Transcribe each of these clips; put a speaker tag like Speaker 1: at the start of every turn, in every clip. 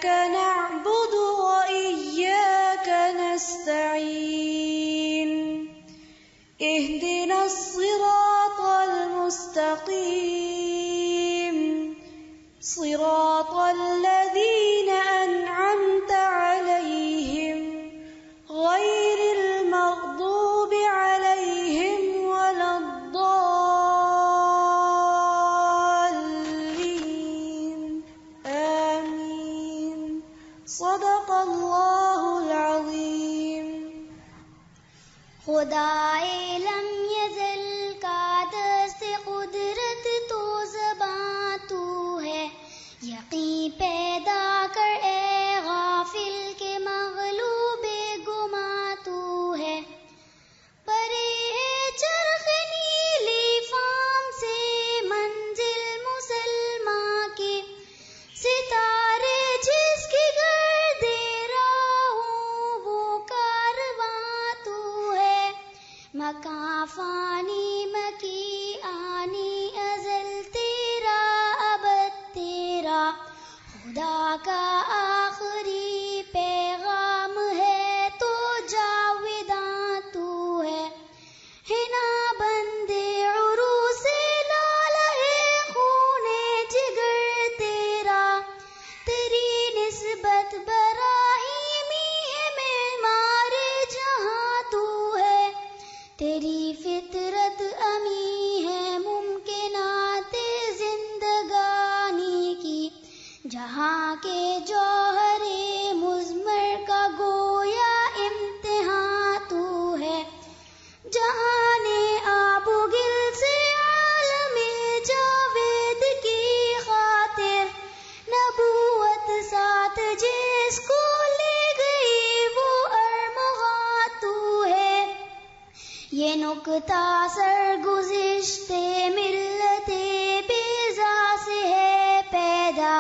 Speaker 1: إياك نعبد وإياك نستعين اهدنا الصراط المستقيم صراط الذين أنعمت عليهم غير المغضوب عليهم ولا الضالين آمين صدق الله العظيم.
Speaker 2: خدائے لم یزل کا دست قدرت تو زباں تو ہے، یقین پیدا کر اے غافل کے مغلوب گماں تو ہے. پرے چرخ نیلی فام سے منزل مسلماں کی، ستارے جس کی گرد راہوں وہ کارواں تو ہے. مکاں فانی مکی آنی ازل تیرا ابد تیرا، خدا کا آخری پیغام ہے تو جاوداں تو ہے. ہنا بندے عروس لال ہے خون جگر تیرا، تیری نسبت براہیمی ہے معمار جہاں تو ہے. تیری فطرت امی ہے ممکنات زندگانی کی، جہاں کے جوہر مضمر کا گویا امتحان تو ہے. جہان آب و گل سے عالم جاوید کی خاطر، نبوت ساتھ جس کو لے گئی وہ ارمغاں تو ہے. یہ نکتہ سرگزشتے ملت بیضا سے ہے پیدا،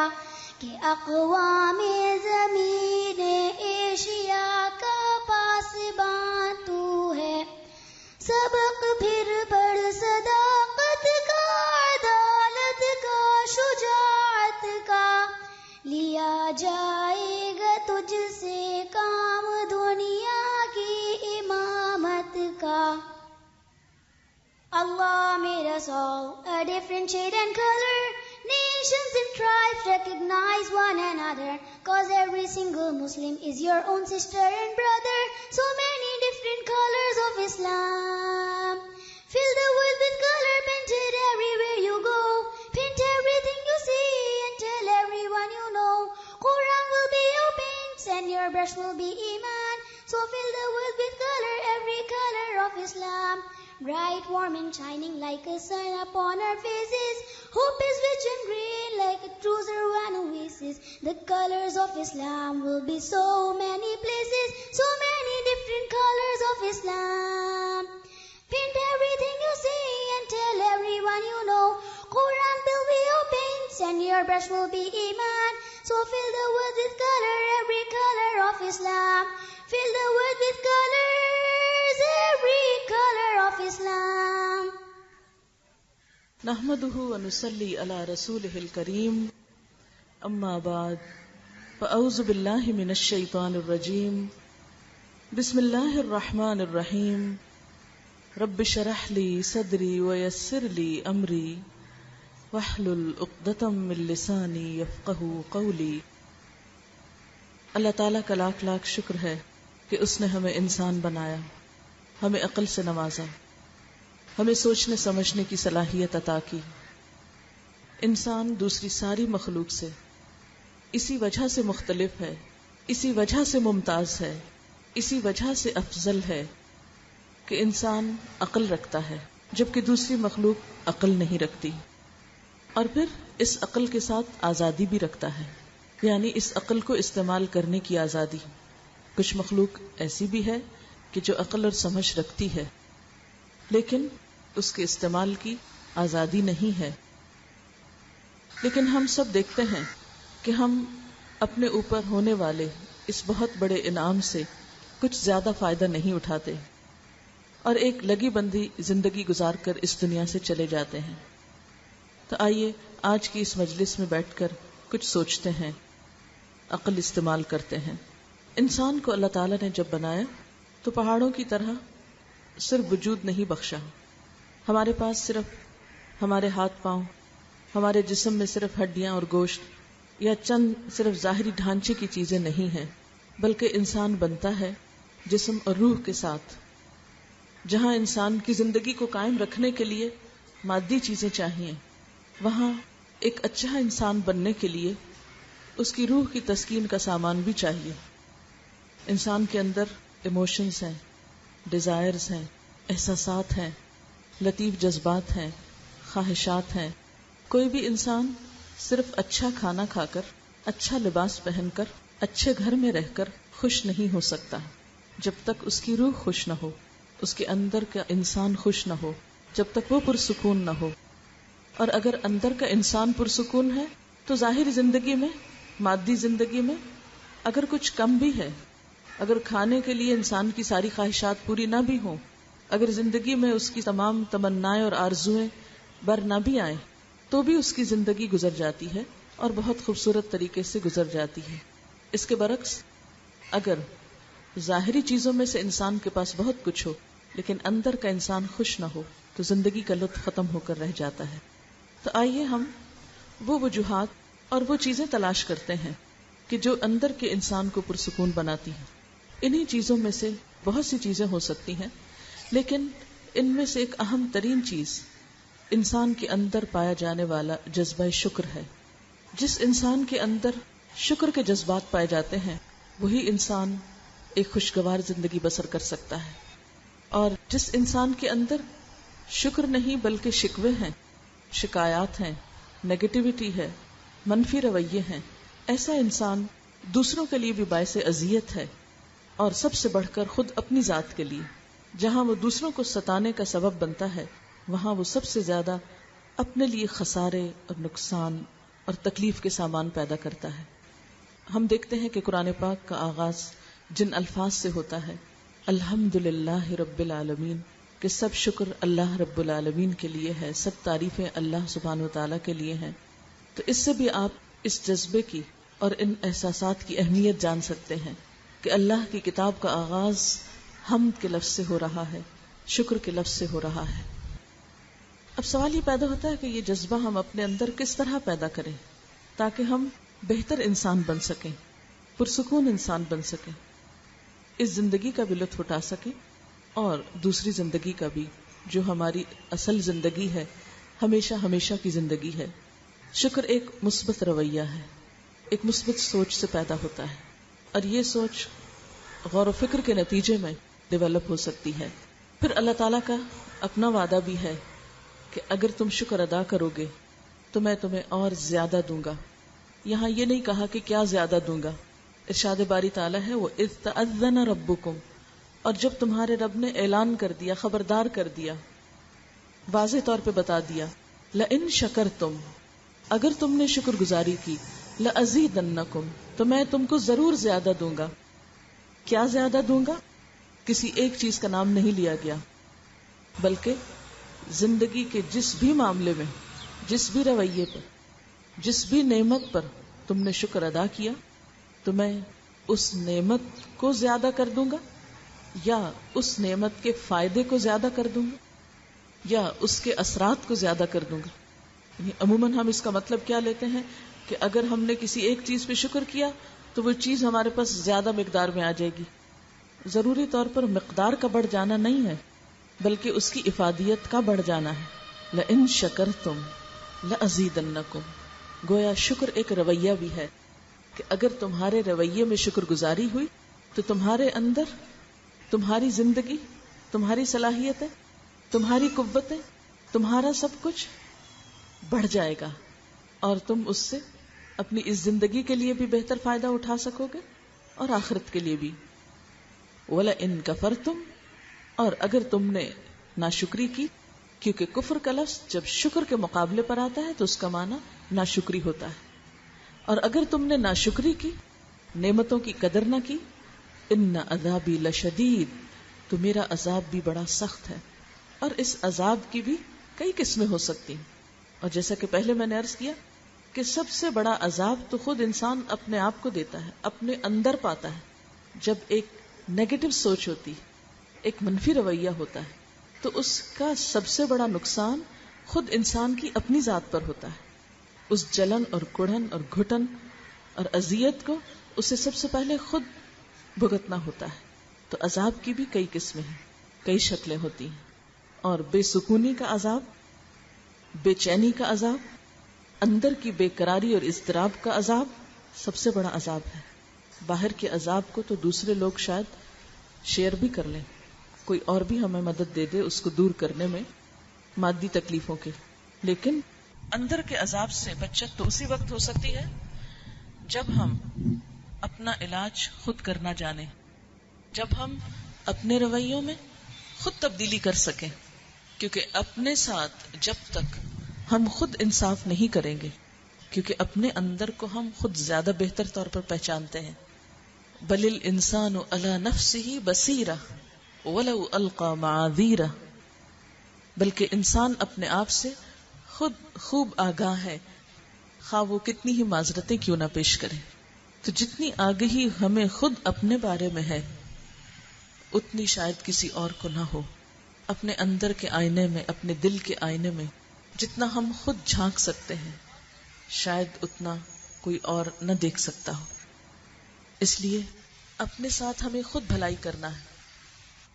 Speaker 2: کہ اقوام زمین ایشیا کا پاسباں تو ہے. سبق پھر پڑھ صداقت کا، عدالت کا، شجاعت کا، لیا جائے گا تجھ سے کام دنیا کی امامت کا. Allah made us all a different shade and color. Nations and tribes recognize one another, cause every single Muslim is your own sister and brother. So many different colors of Islam. Fill the world with color, painted everywhere you go. Paint everything you see and tell everyone you know. Quran will be your paints and your brush will be Iman. So fill the world with color, every color of Islam. Bright, warm and shining like a sun upon our faces. Hope is rich and green like a true Zarwan oasis. The colors of Islam will be so many places, so many different colors of Islam. Paint everything you see and tell everyone you know. Quran will be your paints and your brush will be Iman. So fill the world with color, every color of Islam. Fill the world with colors, every color of Islam.
Speaker 3: نحمده ونصلي على رسوله الكريم، اما بعد، فاعوذ بالله من الشیطان الرجیم، بسم اللہ الرحمن الرحیم. رب اشرح لي صدری ويسر لي امری واحلل عقدۃ من لسانی یفقهوا قولی. اللہ تعالیٰ کا لاکھ لاکھ شکر ہے کہ اس نے ہمیں انسان بنایا، ہمیں عقل سے نوازا، ہمیں سوچنے سمجھنے کی صلاحیت عطا کی. انسان دوسری ساری مخلوق سے اسی وجہ سے مختلف ہے، اسی وجہ سے ممتاز ہے، اسی وجہ سے افضل ہے کہ انسان عقل رکھتا ہے جبکہ دوسری مخلوق عقل نہیں رکھتی، اور پھر اس عقل کے ساتھ آزادی بھی رکھتا ہے، یعنی اس عقل کو استعمال کرنے کی آزادی. کچھ مخلوق ایسی بھی ہے کہ جو عقل اور سمجھ رکھتی ہے لیکن اس کے استعمال کی آزادی نہیں ہے. لیکن ہم سب دیکھتے ہیں کہ ہم اپنے اوپر ہونے والے اس بہت بڑے انعام سے کچھ زیادہ فائدہ نہیں اٹھاتے اور ایک لگی بندی زندگی گزار کر اس دنیا سے چلے جاتے ہیں. تو آئیے آج کی اس مجلس میں بیٹھ کر کچھ سوچتے ہیں عقل استعمال کرتے ہیں. انسان کو اللہ تعالیٰ نے جب بنایا تو پہاڑوں کی طرح صرف وجود نہیں بخشا. ہمارے پاس صرف ہمارے ہاتھ پاؤں، ہمارے جسم میں صرف ہڈیاں اور گوشت یا چند صرف ظاہری ڈھانچے کی چیزیں نہیں ہیں، بلکہ انسان بنتا ہے جسم اور روح کے ساتھ. جہاں انسان کی زندگی کو قائم رکھنے کے لیے مادی چیزیں چاہیے، وہاں ایک اچھا انسان بننے کے لیے اس کی روح کی تسکین کا سامان بھی چاہیے. انسان کے اندر ایموشنز ہیں، ڈیزائرز ہیں، احساسات ہیں، لطیف جذبات ہیں، خواہشات ہیں. کوئی بھی انسان صرف اچھا کھانا کھا کر، اچھا لباس پہن کر، اچھے گھر میں رہ کر خوش نہیں ہو سکتا جب تک اس کی روح خوش نہ ہو، اس کے اندر کا انسان خوش نہ ہو، جب تک وہ پرسکون نہ ہو. اور اگر اندر کا انسان پرسکون ہے تو ظاہری زندگی میں، مادی زندگی میں اگر کچھ کم بھی ہے، اگر کھانے کے لیے انسان کی ساری خواہشات پوری نہ بھی ہوں، اگر زندگی میں اس کی تمام تمنائیں اور آرزویں بر نہ بھی آئیں، تو بھی اس کی زندگی گزر جاتی ہے اور بہت خوبصورت طریقے سے گزر جاتی ہے. اس کے برعکس اگر ظاہری چیزوں میں سے انسان کے پاس بہت کچھ ہو لیکن اندر کا انسان خوش نہ ہو تو زندگی کا لطف ختم ہو کر رہ جاتا ہے. تو آئیے ہم وہ وجوہات اور وہ چیزیں تلاش کرتے ہیں کہ جو اندر کے انسان کو پرسکون بناتی ہیں. انہی چیزوں میں سے بہت سی چیزیں ہو سکتی ہیں، لیکن ان میں سے ایک اہم ترین چیز انسان کے اندر پایا جانے والا جذبہ شکر ہے. جس انسان کے اندر شکر کے جذبات پائے جاتے ہیں وہی انسان ایک خوشگوار زندگی بسر کر سکتا ہے. اور جس انسان کے اندر شکر نہیں بلکہ شکوے ہیں، شکایات ہیں، نیگیٹیوٹی ہے، منفی رویے ہیں، ایسا انسان دوسروں کے لیے بھی باعث اذیت ہے، اور سب سے بڑھ کر خود اپنی ذات کے لیے. جہاں وہ دوسروں کو ستانے کا سبب بنتا ہے وہاں وہ سب سے زیادہ اپنے لیے خسارے اور نقصان اور تکلیف کے سامان پیدا کرتا ہے. ہم دیکھتے ہیں کہ قرآن پاک کا آغاز جن الفاظ سے ہوتا ہے، الحمدللہ رب العالمین، کہ سب شکر اللہ رب العالمین کے لیے ہے، سب تعریفیں اللہ سبحانہ وتعالی کے لیے ہیں. تو اس سے بھی آپ اس جذبے کی اور ان احساسات کی اہمیت جان سکتے ہیں کہ اللہ کی کتاب کا آغاز حمد کے لفظ سے ہو رہا ہے، شکر کے لفظ سے ہو رہا ہے. اب سوال یہ پیدا ہوتا ہے کہ یہ جذبہ ہم اپنے اندر کس طرح پیدا کریں تاکہ ہم بہتر انسان بن سکیں، پرسکون انسان بن سکیں، اس زندگی کا بھی لطف اٹھا سکیں اور دوسری زندگی کا بھی جو ہماری اصل زندگی ہے، ہمیشہ ہمیشہ کی زندگی ہے. شکر ایک مثبت رویہ ہے، ایک مثبت سوچ سے پیدا ہوتا ہے، اور یہ سوچ غور و فکر کے نتیجے میں ڈیولپ ہو سکتی ہے. پھر اللہ تعالیٰ کا اپنا وعدہ بھی ہے کہ اگر تم شکر ادا کرو گے تو میں تمہیں اور زیادہ دوں گا. یہاں یہ نہیں کہا کہ کیا زیادہ دوں گا. ارشاد باری تعالیٰ ہے وہ اذ تأذن ربکم، اور جب تمہارے رب نے اعلان کر دیا، خبردار کر دیا، واضح طور پہ بتا دیا، لئن شکرتم، اگر تم نے شکر گزاری کی، لأزیدنکم، تو میں تم کو ضرور زیادہ دوں گا. کیا زیادہ دوں گا؟ کسی ایک چیز کا نام نہیں لیا گیا، بلکہ زندگی کے جس بھی معاملے میں، جس بھی رویے پر، جس بھی نعمت پر تم نے شکر ادا کیا تو میں اس نعمت کو زیادہ کر دوں گا، یا اس نعمت کے فائدے کو زیادہ کر دوں گا، یا اس کے اثرات کو زیادہ کر دوں گا. یعنی عموماً ہم اس کا مطلب کیا لیتے ہیں کہ اگر ہم نے کسی ایک چیز پہ شکر کیا تو وہ چیز ہمارے پاس زیادہ مقدار میں آ جائے گی. ضروری طور پر مقدار کا بڑھ جانا نہیں ہے بلکہ اس کی افادیت کا بڑھ جانا ہے. لئن شکرتم لأزیدنکم، گویا شکر ایک رویہ بھی ہے کہ اگر تمہارے رویے میں شکر گزاری ہوئی تو تمہارے اندر تمہاری زندگی، تمہاری صلاحیتیں، تمہاری قوتیں، تمہارا سب کچھ بڑھ جائے گا اور تم اس سے اپنی اس زندگی کے لیے بھی بہتر فائدہ اٹھا سکو گے اور آخرت کے لیے بھی. وَلَئِن كَفَرْتُمْ، اور اگر تم نے ناشکری کی، کیونکہ کفر کا لفظ جب شکر کے مقابلے پر آتا ہے تو اس کا معنی ناشکری ہوتا ہے، اور اگر تم نے ناشکری کی، نعمتوں کی قدر نہ کی، ان عذابی لشدید، تو میرا عذاب بھی بڑا سخت ہے. اور اس عذاب کی بھی کئی قسمیں ہو سکتی ہیں، اور جیسا کہ پہلے میں نے عرض کیا کہ سب سے بڑا عذاب تو خود انسان اپنے آپ کو دیتا ہے، اپنے اندر پاتا ہے. جب ایک نیگیٹو سوچ ہوتی، ایک منفی رویہ ہوتا ہے، تو اس کا سب سے بڑا نقصان خود انسان کی اپنی ذات پر ہوتا ہے. اس جلن اور کڑھن اور گھٹن اور اذیت کو اسے سب سے پہلے خود بھگتنا ہوتا ہے. تو عذاب کی بھی کئی قسمیں ہیں، کئی شکلیں ہوتی ہیں. اور بے سکونی کا عذاب، بے چینی کا عذاب، اندر کی بے قراری اور اضطراب کا عذاب سب سے بڑا عذاب ہے. باہر کے عذاب کو تو دوسرے لوگ شاید شیئر بھی کر لیں، کوئی اور بھی ہمیں مدد دے دے اس کو دور کرنے میں مادی تکلیفوں کے، لیکن اندر کے عذاب سے بچت تو اسی وقت ہو سکتی ہے جب ہم اپنا علاج خود کرنا جانیں، جب ہم اپنے رویوں میں خود تبدیلی کر سکیں. کیونکہ اپنے ساتھ جب تک ہم خود انصاف نہیں کریں گے، کیونکہ اپنے اندر کو ہم خود زیادہ بہتر طور پر پہچانتے ہیں. بل الانسان علی نفسہ بصیرہ ولو القی معاذیرہ، بلکہ انسان اپنے آپ سے خود خوب آگاہ ہے، خواہ وہ کتنی ہی معذرتیں کیوں نہ پیش کرے. تو جتنی آگہی ہمیں خود اپنے بارے میں ہے اتنی شاید کسی اور کو نہ ہو. اپنے اندر کے آئینے میں، اپنے دل کے آئینے میں جتنا ہم خود جھانک سکتے ہیں شاید اتنا کوئی اور نہ دیکھ سکتا ہو. اس لیے اپنے ساتھ ہمیں خود بھلائی کرنا ہے.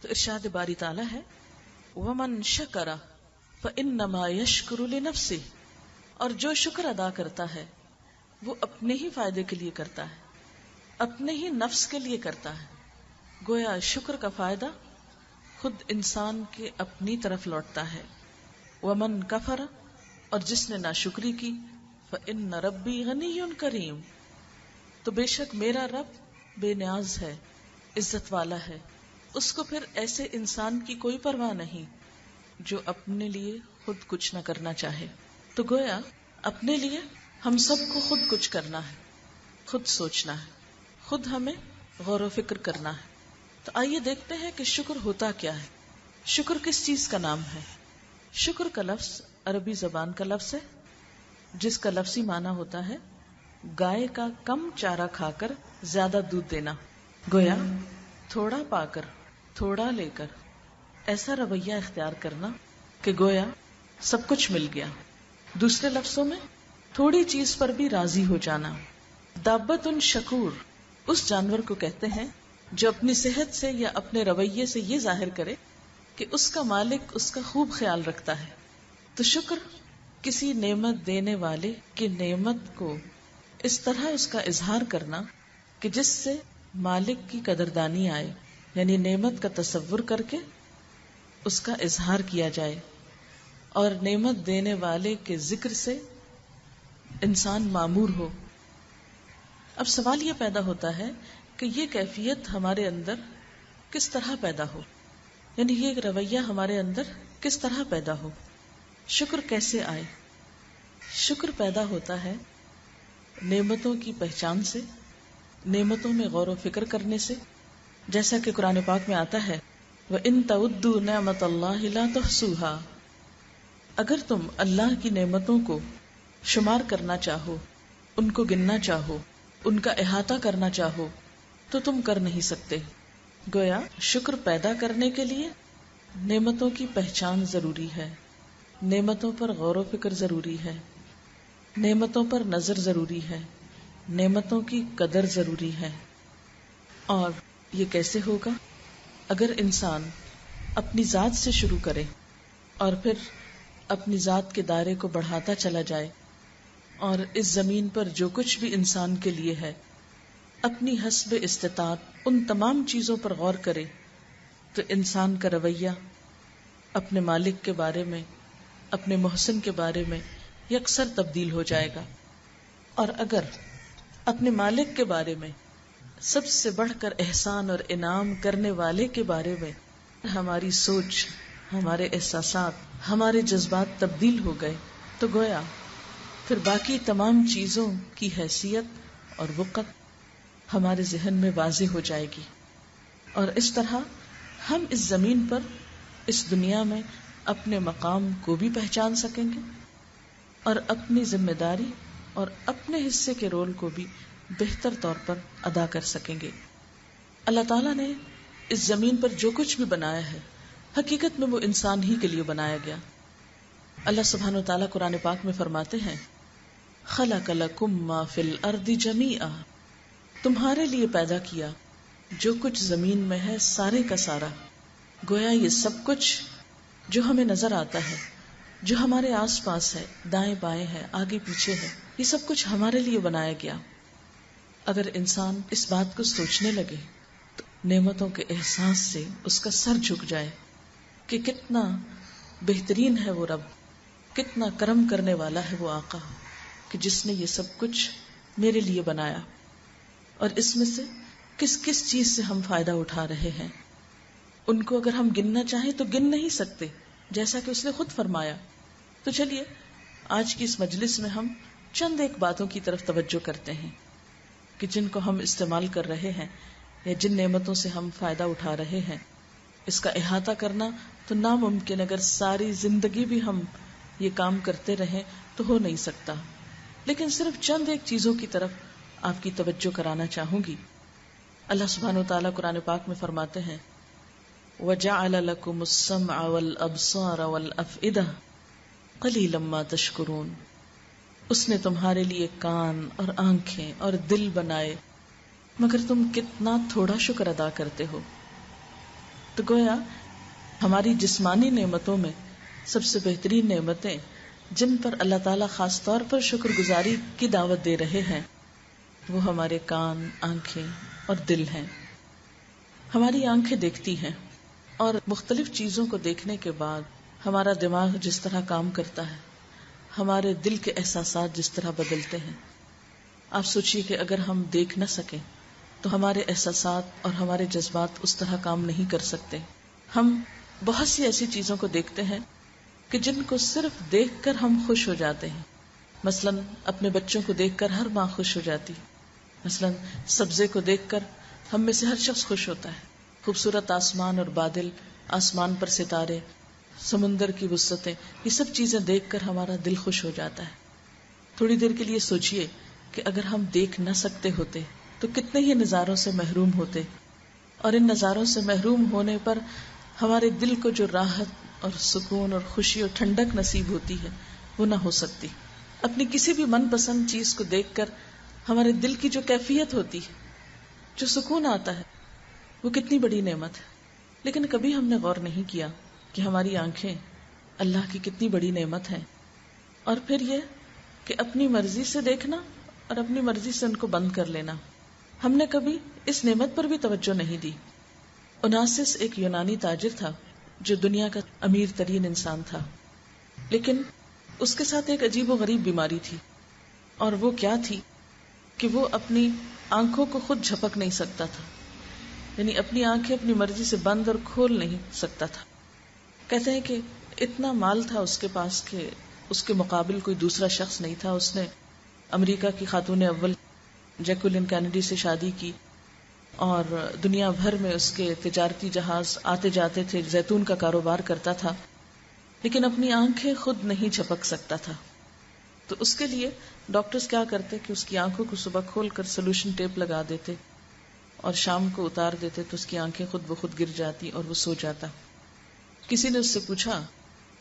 Speaker 3: تو ارشاد باری تعالیٰ ہے وَمَن شَكَرَ فَإِنَّمَا يَشْكُرُ لِنَفْسِهِ، اور جو شکر ادا کرتا ہے وہ اپنے ہی فائدے کے لیے کرتا ہے، اپنے ہی نفس کے لیے کرتا ہے. گویا شکر کا فائدہ خود انسان کے اپنی طرف لوٹتا ہے. وَمَن كَفَرَ، اور جس نے ناشکری کی، فَإِنَّ رَبِّي غَنِيٌّ كَرِيمٌ، تو بے شک میرا رب بے نیاز ہے، عزت والا ہے. اس کو پھر ایسے انسان کی کوئی پرواہ نہیں جو اپنے لیے خود کچھ نہ کرنا چاہے. تو گویا اپنے لیے ہم سب کو خود کچھ کرنا ہے، خود سوچنا ہے، خود ہمیں غور و فکر کرنا ہے. تو آئیے دیکھتے ہیں کہ شکر ہوتا کیا ہے. شکر کس چیز کا نام ہے؟ شکر کا لفظ عربی زبان کا لفظ ہے جس کا لفظی معنی ہوتا ہے گائے کا کم چارہ کھا کر زیادہ دودھ دینا. گویا تھوڑا پا کر تھوڑا لے کر ایسا رویہ اختیار کرنا کہ گویا سب کچھ مل گیا. دوسرے لفظوں میں تھوڑی چیز پر بھی راضی ہو جانا. دابت شکور اس جانور کو کہتے ہیں جو اپنی صحت سے یا اپنے رویے سے یہ ظاہر کرے کہ اس کا مالک اس کا خوب خیال رکھتا ہے. تو شکر کسی نعمت دینے والے کی نعمت کو اس طرح اس کا اظہار کرنا کہ جس سے مالک کی قدردانی آئے، یعنی نعمت کا تصور کر کے اس کا اظہار کیا جائے اور نعمت دینے والے کے ذکر سے انسان معمور ہو. اب سوال یہ پیدا ہوتا ہے کہ یہ کیفیت ہمارے اندر کس طرح پیدا ہو، یعنی یہ رویہ ہمارے اندر کس طرح پیدا ہو، شکر کیسے آئے. شکر پیدا ہوتا ہے نعمتوں کی پہچان سے، نعمتوں میں غور و فکر کرنے سے. جیسا کہ قرآن پاک میں آتا ہے وَإِن تَعُدُّوا نِعْمَتَ اللَّهِ لَا تُحْصُوهَا، اگر تم اللہ کی نعمتوں کو شمار کرنا چاہو، ان کو گننا چاہو، ان کا احاطہ کرنا چاہو تو تم کر نہیں سکتے. گویا شکر پیدا کرنے کے لیے نعمتوں کی پہچان ضروری ہے، نعمتوں پر غور و فکر ضروری ہے، نعمتوں پر نظر ضروری ہے، نعمتوں کی قدر ضروری ہے. اور یہ کیسے ہوگا؟ اگر انسان اپنی ذات سے شروع کرے اور پھر اپنی ذات کے دائرے کو بڑھاتا چلا جائے اور اس زمین پر جو کچھ بھی انسان کے لیے ہے اپنی حسب استطاعت ان تمام چیزوں پر غور کرے تو انسان کا رویہ اپنے مالک کے بارے میں، اپنے محسن کے بارے میں یکسر تبدیل ہو جائے گا. اور اگر اپنے مالک کے بارے میں، سب سے بڑھ کر احسان اور انعام کرنے والے کے بارے میں ہماری سوچ، ہمارے احساسات، ہمارے جذبات تبدیل ہو گئے تو گویا پھر باقی تمام چیزوں کی حیثیت اور وقت ہمارے ذہن میں واضح ہو جائے گی. اور اس طرح ہم اس زمین پر، اس دنیا میں اپنے مقام کو بھی پہچان سکیں گے اور اپنی ذمہ داری اور اپنے حصے کے رول کو بھی بہتر طور پر ادا کر سکیں گے. اللہ تعالیٰ نے اس زمین پر جو کچھ بھی بنایا ہے حقیقت میں وہ انسان ہی کے لیے بنایا گیا. اللہ سبحانہ و تعالیٰ قرآن پاک میں فرماتے ہیں خلق لکم ما فی الارض جمیعا، تمہارے لیے پیدا کیا جو کچھ زمین میں ہے سارے کا سارا. گویا یہ سب کچھ جو ہمیں نظر آتا ہے، جو ہمارے آس پاس ہے، دائیں بائیں ہے، آگے پیچھے ہے، یہ سب کچھ ہمارے لیے بنایا گیا. اگر انسان اس بات کو سوچنے لگے تو نعمتوں کے احساس سے اس کا سر جھک جائے کہ کتنا بہترین ہے وہ رب، کتنا کرم کرنے والا ہے وہ آقا کہ جس نے یہ سب کچھ میرے لیے بنایا. اور اس میں سے کس کس چیز سے ہم فائدہ اٹھا رہے ہیں، ان کو اگر ہم گننا چاہیں تو گن نہیں سکتے، جیسا کہ اس نے خود فرمایا. تو چلیے آج کی اس مجلس میں ہم چند ایک باتوں کی طرف توجہ کرتے ہیں کہ جن کو ہم استعمال کر رہے ہیں یا جن نعمتوں سے ہم فائدہ اٹھا رہے ہیں. اس کا احاطہ کرنا تو ناممکن، اگر ساری زندگی بھی ہم یہ کام کرتے رہیں تو ہو نہیں سکتا. لیکن صرف چند ایک چیزوں کی طرف آپ کی توجہ کرانا چاہوں گی. اللہ سبحانہ وتعالیٰ قرآن پاک میں فرماتے ہیں وَجَعَلَ لَكُمُ السَّمْعَ وَالْأَبْصَارَ وَالْأَفْئِدَةَ قَلِيلًا مَا تَشْكُرُونَ. اس نے تمہارے لیے کان اور آنکھیں اور دل بنائے مگر تم کتنا تھوڑا شکر ادا کرتے ہو. تو گویا ہماری جسمانی نعمتوں میں سب سے بہترین نعمتیں جن پر اللہ تعالیٰ خاص طور پر شکر گزاری کی دعوت دے رہے ہیں وہ ہمارے کان، آنکھیں اور دل ہیں. ہماری آنکھیں دیکھتی ہیں اور مختلف چیزوں کو دیکھنے کے بعد ہمارا دماغ جس طرح کام کرتا ہے، ہمارے دل کے احساسات جس طرح بدلتے ہیں. آپ سوچئے کہ اگر ہم دیکھ نہ سکیں تو ہمارے احساسات اور ہمارے جذبات اس طرح کام نہیں کر سکتے. ہم بہت سی ایسی چیزوں کو دیکھتے ہیں کہ جن کو صرف دیکھ کر ہم خوش ہو جاتے ہیں. مثلا اپنے بچوں کو دیکھ کر ہر ماں خوش ہو جاتی، مثلا سبزے کو دیکھ کر ہم میں سے ہر شخص خوش ہوتا ہے. خوبصورت آسمان اور بادل، آسمان پر ستارے، سمندر کی وسعتیں، یہ سب چیزیں دیکھ کر ہمارا دل خوش ہو جاتا ہے. تھوڑی دیر کے لیے سوچئے کہ اگر ہم دیکھ نہ سکتے ہوتے تو کتنے ہی نظاروں سے محروم ہوتے، اور ان نظاروں سے محروم ہونے پر ہمارے دل کو جو راحت اور سکون اور خوشی اور ٹھنڈک نصیب ہوتی ہے وہ نہ ہو سکتی. اپنی کسی بھی من پسند چیز کو دیکھ کر ہمارے دل کی جو کیفیت ہوتی ہے، جو سکون آتا ہے، وہ کتنی بڑی نعمت ہے. لیکن کبھی ہم نے غور نہیں کیا کہ ہماری آنکھیں اللہ کی کتنی بڑی نعمت ہیں. اور پھر یہ کہ اپنی مرضی سے دیکھنا اور اپنی مرضی سے ان کو بند کر لینا، ہم نے کبھی اس نعمت پر بھی توجہ نہیں دی. اوناسس ایک یونانی تاجر تھا جو دنیا کا امیر ترین انسان تھا، لیکن اس کے ساتھ ایک عجیب و غریب بیماری تھی. اور وہ کیا تھی کہ وہ اپنی آنکھوں کو خود جھپک نہیں سکتا تھا، یعنی اپنی آنکھیں اپنی مرضی سے بند اور کھول نہیں سکتا تھا. کہتے ہیں کہ اتنا مال تھا اس کے پاس کہ اس کے مقابل کوئی دوسرا شخص نہیں تھا. اس نے امریکہ کی خاتون اول جیکولین کینیڈی سے شادی کی اور دنیا بھر میں اس کے تجارتی جہاز آتے جاتے تھے، زیتون کا کاروبار کرتا تھا، لیکن اپنی آنکھیں خود نہیں جھپک سکتا تھا. تو اس کے لیے ڈاکٹرز کیا کرتے کہ اس کی آنکھوں کو صبح کھول کر سولوشن ٹیپ لگا دیتے اور شام کو اتار دیتے تو اس کی آنکھیں خود بخود گر جاتی اور وہ سو جاتا. کسی نے اس سے پوچھا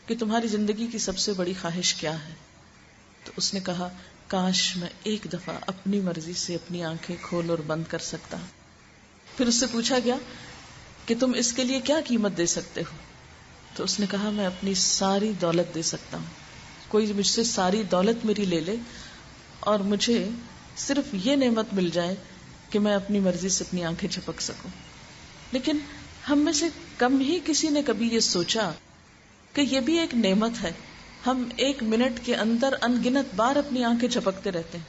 Speaker 3: کہ تمہاری زندگی کی سب سے بڑی خواہش کیا ہے؟ تو اس نے کہا کاش میں ایک دفعہ اپنی مرضی سے اپنی آنکھیں کھول اور بند کر سکتا. پھر اس سے پوچھا گیا کہ تم اس کے لیے کیا قیمت دے سکتے ہو؟ تو اس نے کہا میں اپنی ساری دولت دے سکتا ہوں. کوئی مجھ سے ساری دولت میری لے لے اور مجھے صرف یہ نعمت مل جائے کہ میں اپنی مرضی سے اپنی آنکھیں جھپک سکوں. لیکن ہم میں سے کم ہی کسی نے کبھی یہ سوچا کہ یہ بھی ایک نعمت ہے. ہم 1 منٹ کے اندر ان گنت بار اپنی آنکھیں جھپکتے رہتے ہیں،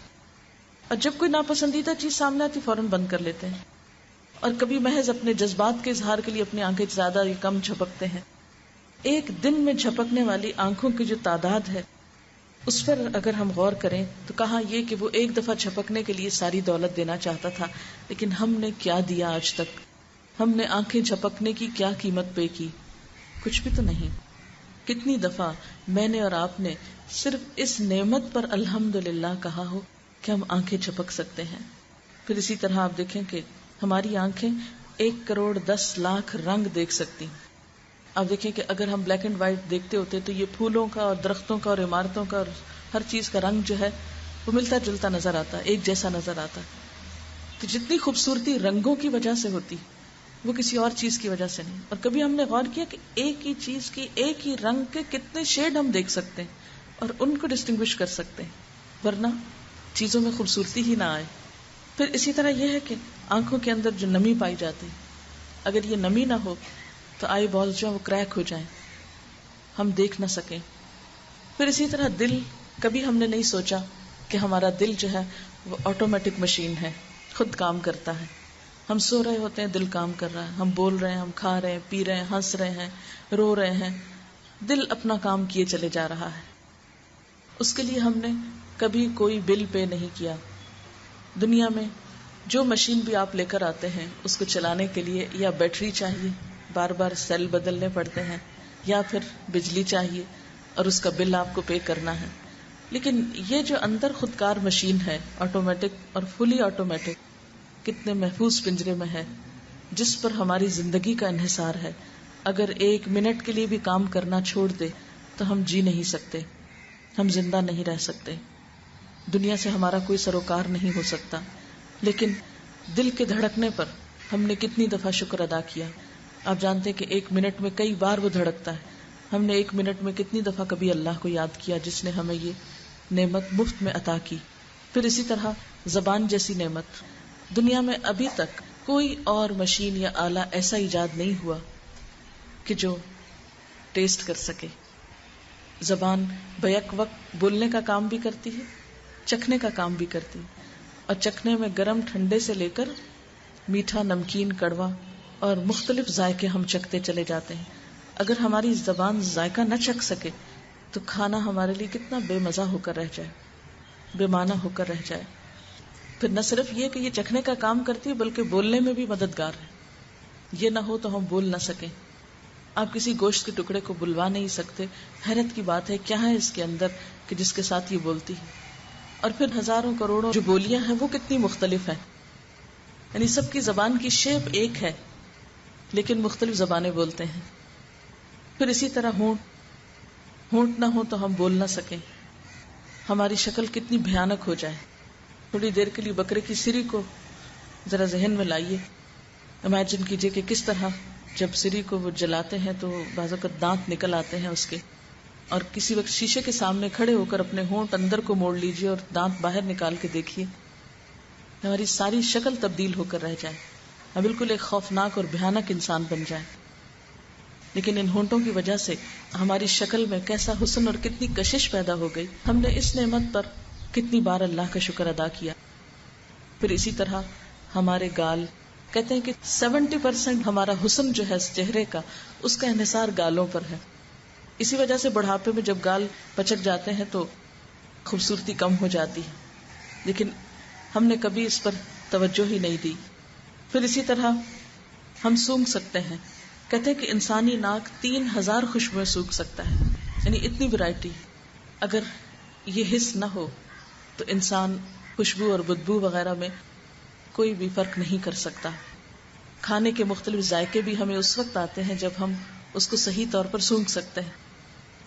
Speaker 3: اور جب کوئی ناپسندیدہ چیز سامنے آتی فوراً بند کر لیتے ہیں، اور کبھی محض اپنے جذبات کے اظہار کے لیے اپنی آنکھیں زیادہ یا کم جھپکتے ہیں. ایک دن میں جھپکنے والی آنکھوں کی جو تعداد ہے اس پر اگر ہم غور کریں تو کہا یہ کہ وہ ایک دفعہ جھپکنے کے لیے ساری دولت دینا چاہتا تھا، لیکن ہم نے کیا دیا آج تک؟ ہم نے آنکھیں جھپکنے کی کیا قیمت پے کی؟ کچھ بھی تو نہیں. کتنی دفعہ میں نے اور آپ نے صرف اس نعمت پر الحمدللہ کہا ہو کہ ہم آنکھیں جھپک سکتے ہیں. پھر اسی طرح آپ دیکھیں کہ ہماری آنکھیں 1,10,00,000 رنگ دیکھ سکتی. آپ دیکھیں کہ اگر ہم بلیک اینڈ وائٹ دیکھتے ہوتے تو یہ پھولوں کا اور درختوں کا اور عمارتوں کا اور ہر چیز کا رنگ جو ہے وہ ملتا جلتا نظر آتا، ایک جیسا نظر آتا. تو جتنی خوبصورتی رنگوں کی وجہ سے ہوتی وہ کسی اور چیز کی وجہ سے نہیں. اور کبھی ہم نے غور کیا کہ ایک ہی چیز کی ایک ہی رنگ کے کتنے شیڈ ہم دیکھ سکتے ہیں اور ان کو ڈسٹنگوش کر سکتے ہیں، ورنہ چیزوں میں خوبصورتی ہی نہ آئے. پھر اسی طرح یہ ہے کہ آنکھوں کے اندر جو نمی پائی جاتی، اگر یہ نمی نہ ہو تو آئی بالز جو ہیں وہ کریک ہو جائیں، ہم دیکھ نہ سکیں. پھر اسی طرح دل، کبھی ہم نے نہیں سوچا کہ ہمارا دل جو ہے وہ آٹومیٹک مشین ہے، خود کام کرتا ہے. ہم سو رہے ہوتے ہیں، دل کام کر رہا ہے، ہم بول رہے ہیں، ہم کھا رہے ہیں، پی رہے ہیں، ہنس رہے ہیں، رو رہے ہیں، دل اپنا کام کیے چلے جا رہا ہے. اس کے لیے ہم نے کبھی کوئی بل پے نہیں کیا. دنیا میں جو مشین بھی آپ لے کر آتے ہیں اس کو چلانے کے لیے یا بیٹری چاہیے، بار بار سیل بدلنے پڑتے ہیں، یا پھر بجلی چاہیے اور اس کا بل آپ کو پے کرنا ہے. لیکن یہ جو اندر خودکار مشین ہے، آٹومیٹک اور فلی آٹومیٹک، کتنے محفوظ پنجرے میں ہے، جس پر ہماری زندگی کا انحصار ہے. اگر 1 منٹ کے لیے بھی کام کرنا چھوڑ دے تو ہم جی نہیں سکتے، ہم زندہ نہیں رہ سکتے، دنیا سے ہمارا کوئی سروکار نہیں ہو سکتا. لیکن دل کے دھڑکنے پر ہم نے کتنی دفعہ شکر ادا کیا. آپ جانتے کہ 1 منٹ میں کئی بار وہ دھڑکتا ہے. ہم نے 1 منٹ میں کتنی دفعہ کبھی اللہ کو یاد کیا جس نے ہمیں یہ نعمت مفت میں عطا کی. پھر اسی طرح زبان جیسی نعمت، دنیا میں ابھی تک کوئی اور مشین یا آلہ ایسا ایجاد نہیں ہوا کہ جو ٹیسٹ کر سکے. زبان بیک وقت بولنے کا کام بھی کرتی ہے، چکھنے کا کام بھی کرتی ہے، اور چکھنے میں گرم ٹھنڈے سے لے کر میٹھا، نمکین، کڑوا اور مختلف ذائقے ہم چکھتے چلے جاتے ہیں. اگر ہماری زبان ذائقہ نہ چکھ سکے تو کھانا ہمارے لیے کتنا بے مزہ ہو کر رہ جائے، بے معنی ہو کر رہ جائے. پھر نہ صرف یہ کہ یہ چکھنے کا کام کرتی ہے بلکہ بولنے میں بھی مددگار ہے. یہ نہ ہو تو ہم بول نہ سکیں. آپ کسی گوشت کے ٹکڑے کو بلوا نہیں سکتے. حیرت کی بات ہے کیا ہے اس کے اندر کہ جس کے ساتھ یہ بولتی ہے. اور پھر ہزاروں کروڑوں جو بولیاں ہیں وہ کتنی مختلف ہیں، یعنی سب کی زبان کی شیپ ایک ہے لیکن مختلف زبانیں بولتے ہیں. پھر اسی طرح ہونٹ نہ ہو تو ہم بول نہ سکیں. ہماری شکل کتنی بھیانک ہو جائے. تھوڑی دیر کے لیے بکرے کی سری کو ذرا ذہن میں لائیے. امیجن کیجئے کہ کس طرح جب سری کو وہ جلاتے ہیں تو بعض اوقات دانت نکل آتے ہیں اس کے، اور کسی وقت شیشے کے سامنے کھڑے ہو کر اپنے ہونٹ اندر کو موڑ لیجئے اور دانت باہر نکال کے دیکھیے، ہماری ساری شکل تبدیل ہو کر رہ جائے، ہم بالکل ایک خوفناک اور بھیانک انسان بن جائے. لیکن ان ہونٹوں کی وجہ سے ہماری شکل میں کیسا حسن اور کتنی کشش پیدا ہو گئی. ہم نے اس نعمت پر کتنی بار اللہ کا شکر ادا کیا. پھر اسی طرح ہمارے گال، کہتے ہیں کہ 70% ہمارا حسن جو ہے چہرے کا، اس کا انحصار گالوں پر ہے. اسی وجہ سے بڑھاپے میں جب گال پچک جاتے ہیں تو خوبصورتی کم ہو جاتی ہے، لیکن ہم نے کبھی اس پر توجہ ہی نہیں دی. پھر اسی طرح ہم سونگھ سکتے ہیں. کہتے ہیں کہ انسانی ناک 3000 خوشبوئیں سونگھ سکتا ہے، یعنی اتنی ورائٹی. اگر یہ حس نہ ہو تو انسان خوشبو اور بدبو وغیرہ میں کوئی بھی فرق نہیں کر سکتا. کھانے کے مختلف ذائقے بھی ہمیں اس وقت آتے ہیں جب ہم اس کو صحیح طور پر سونگھ سکتے ہیں.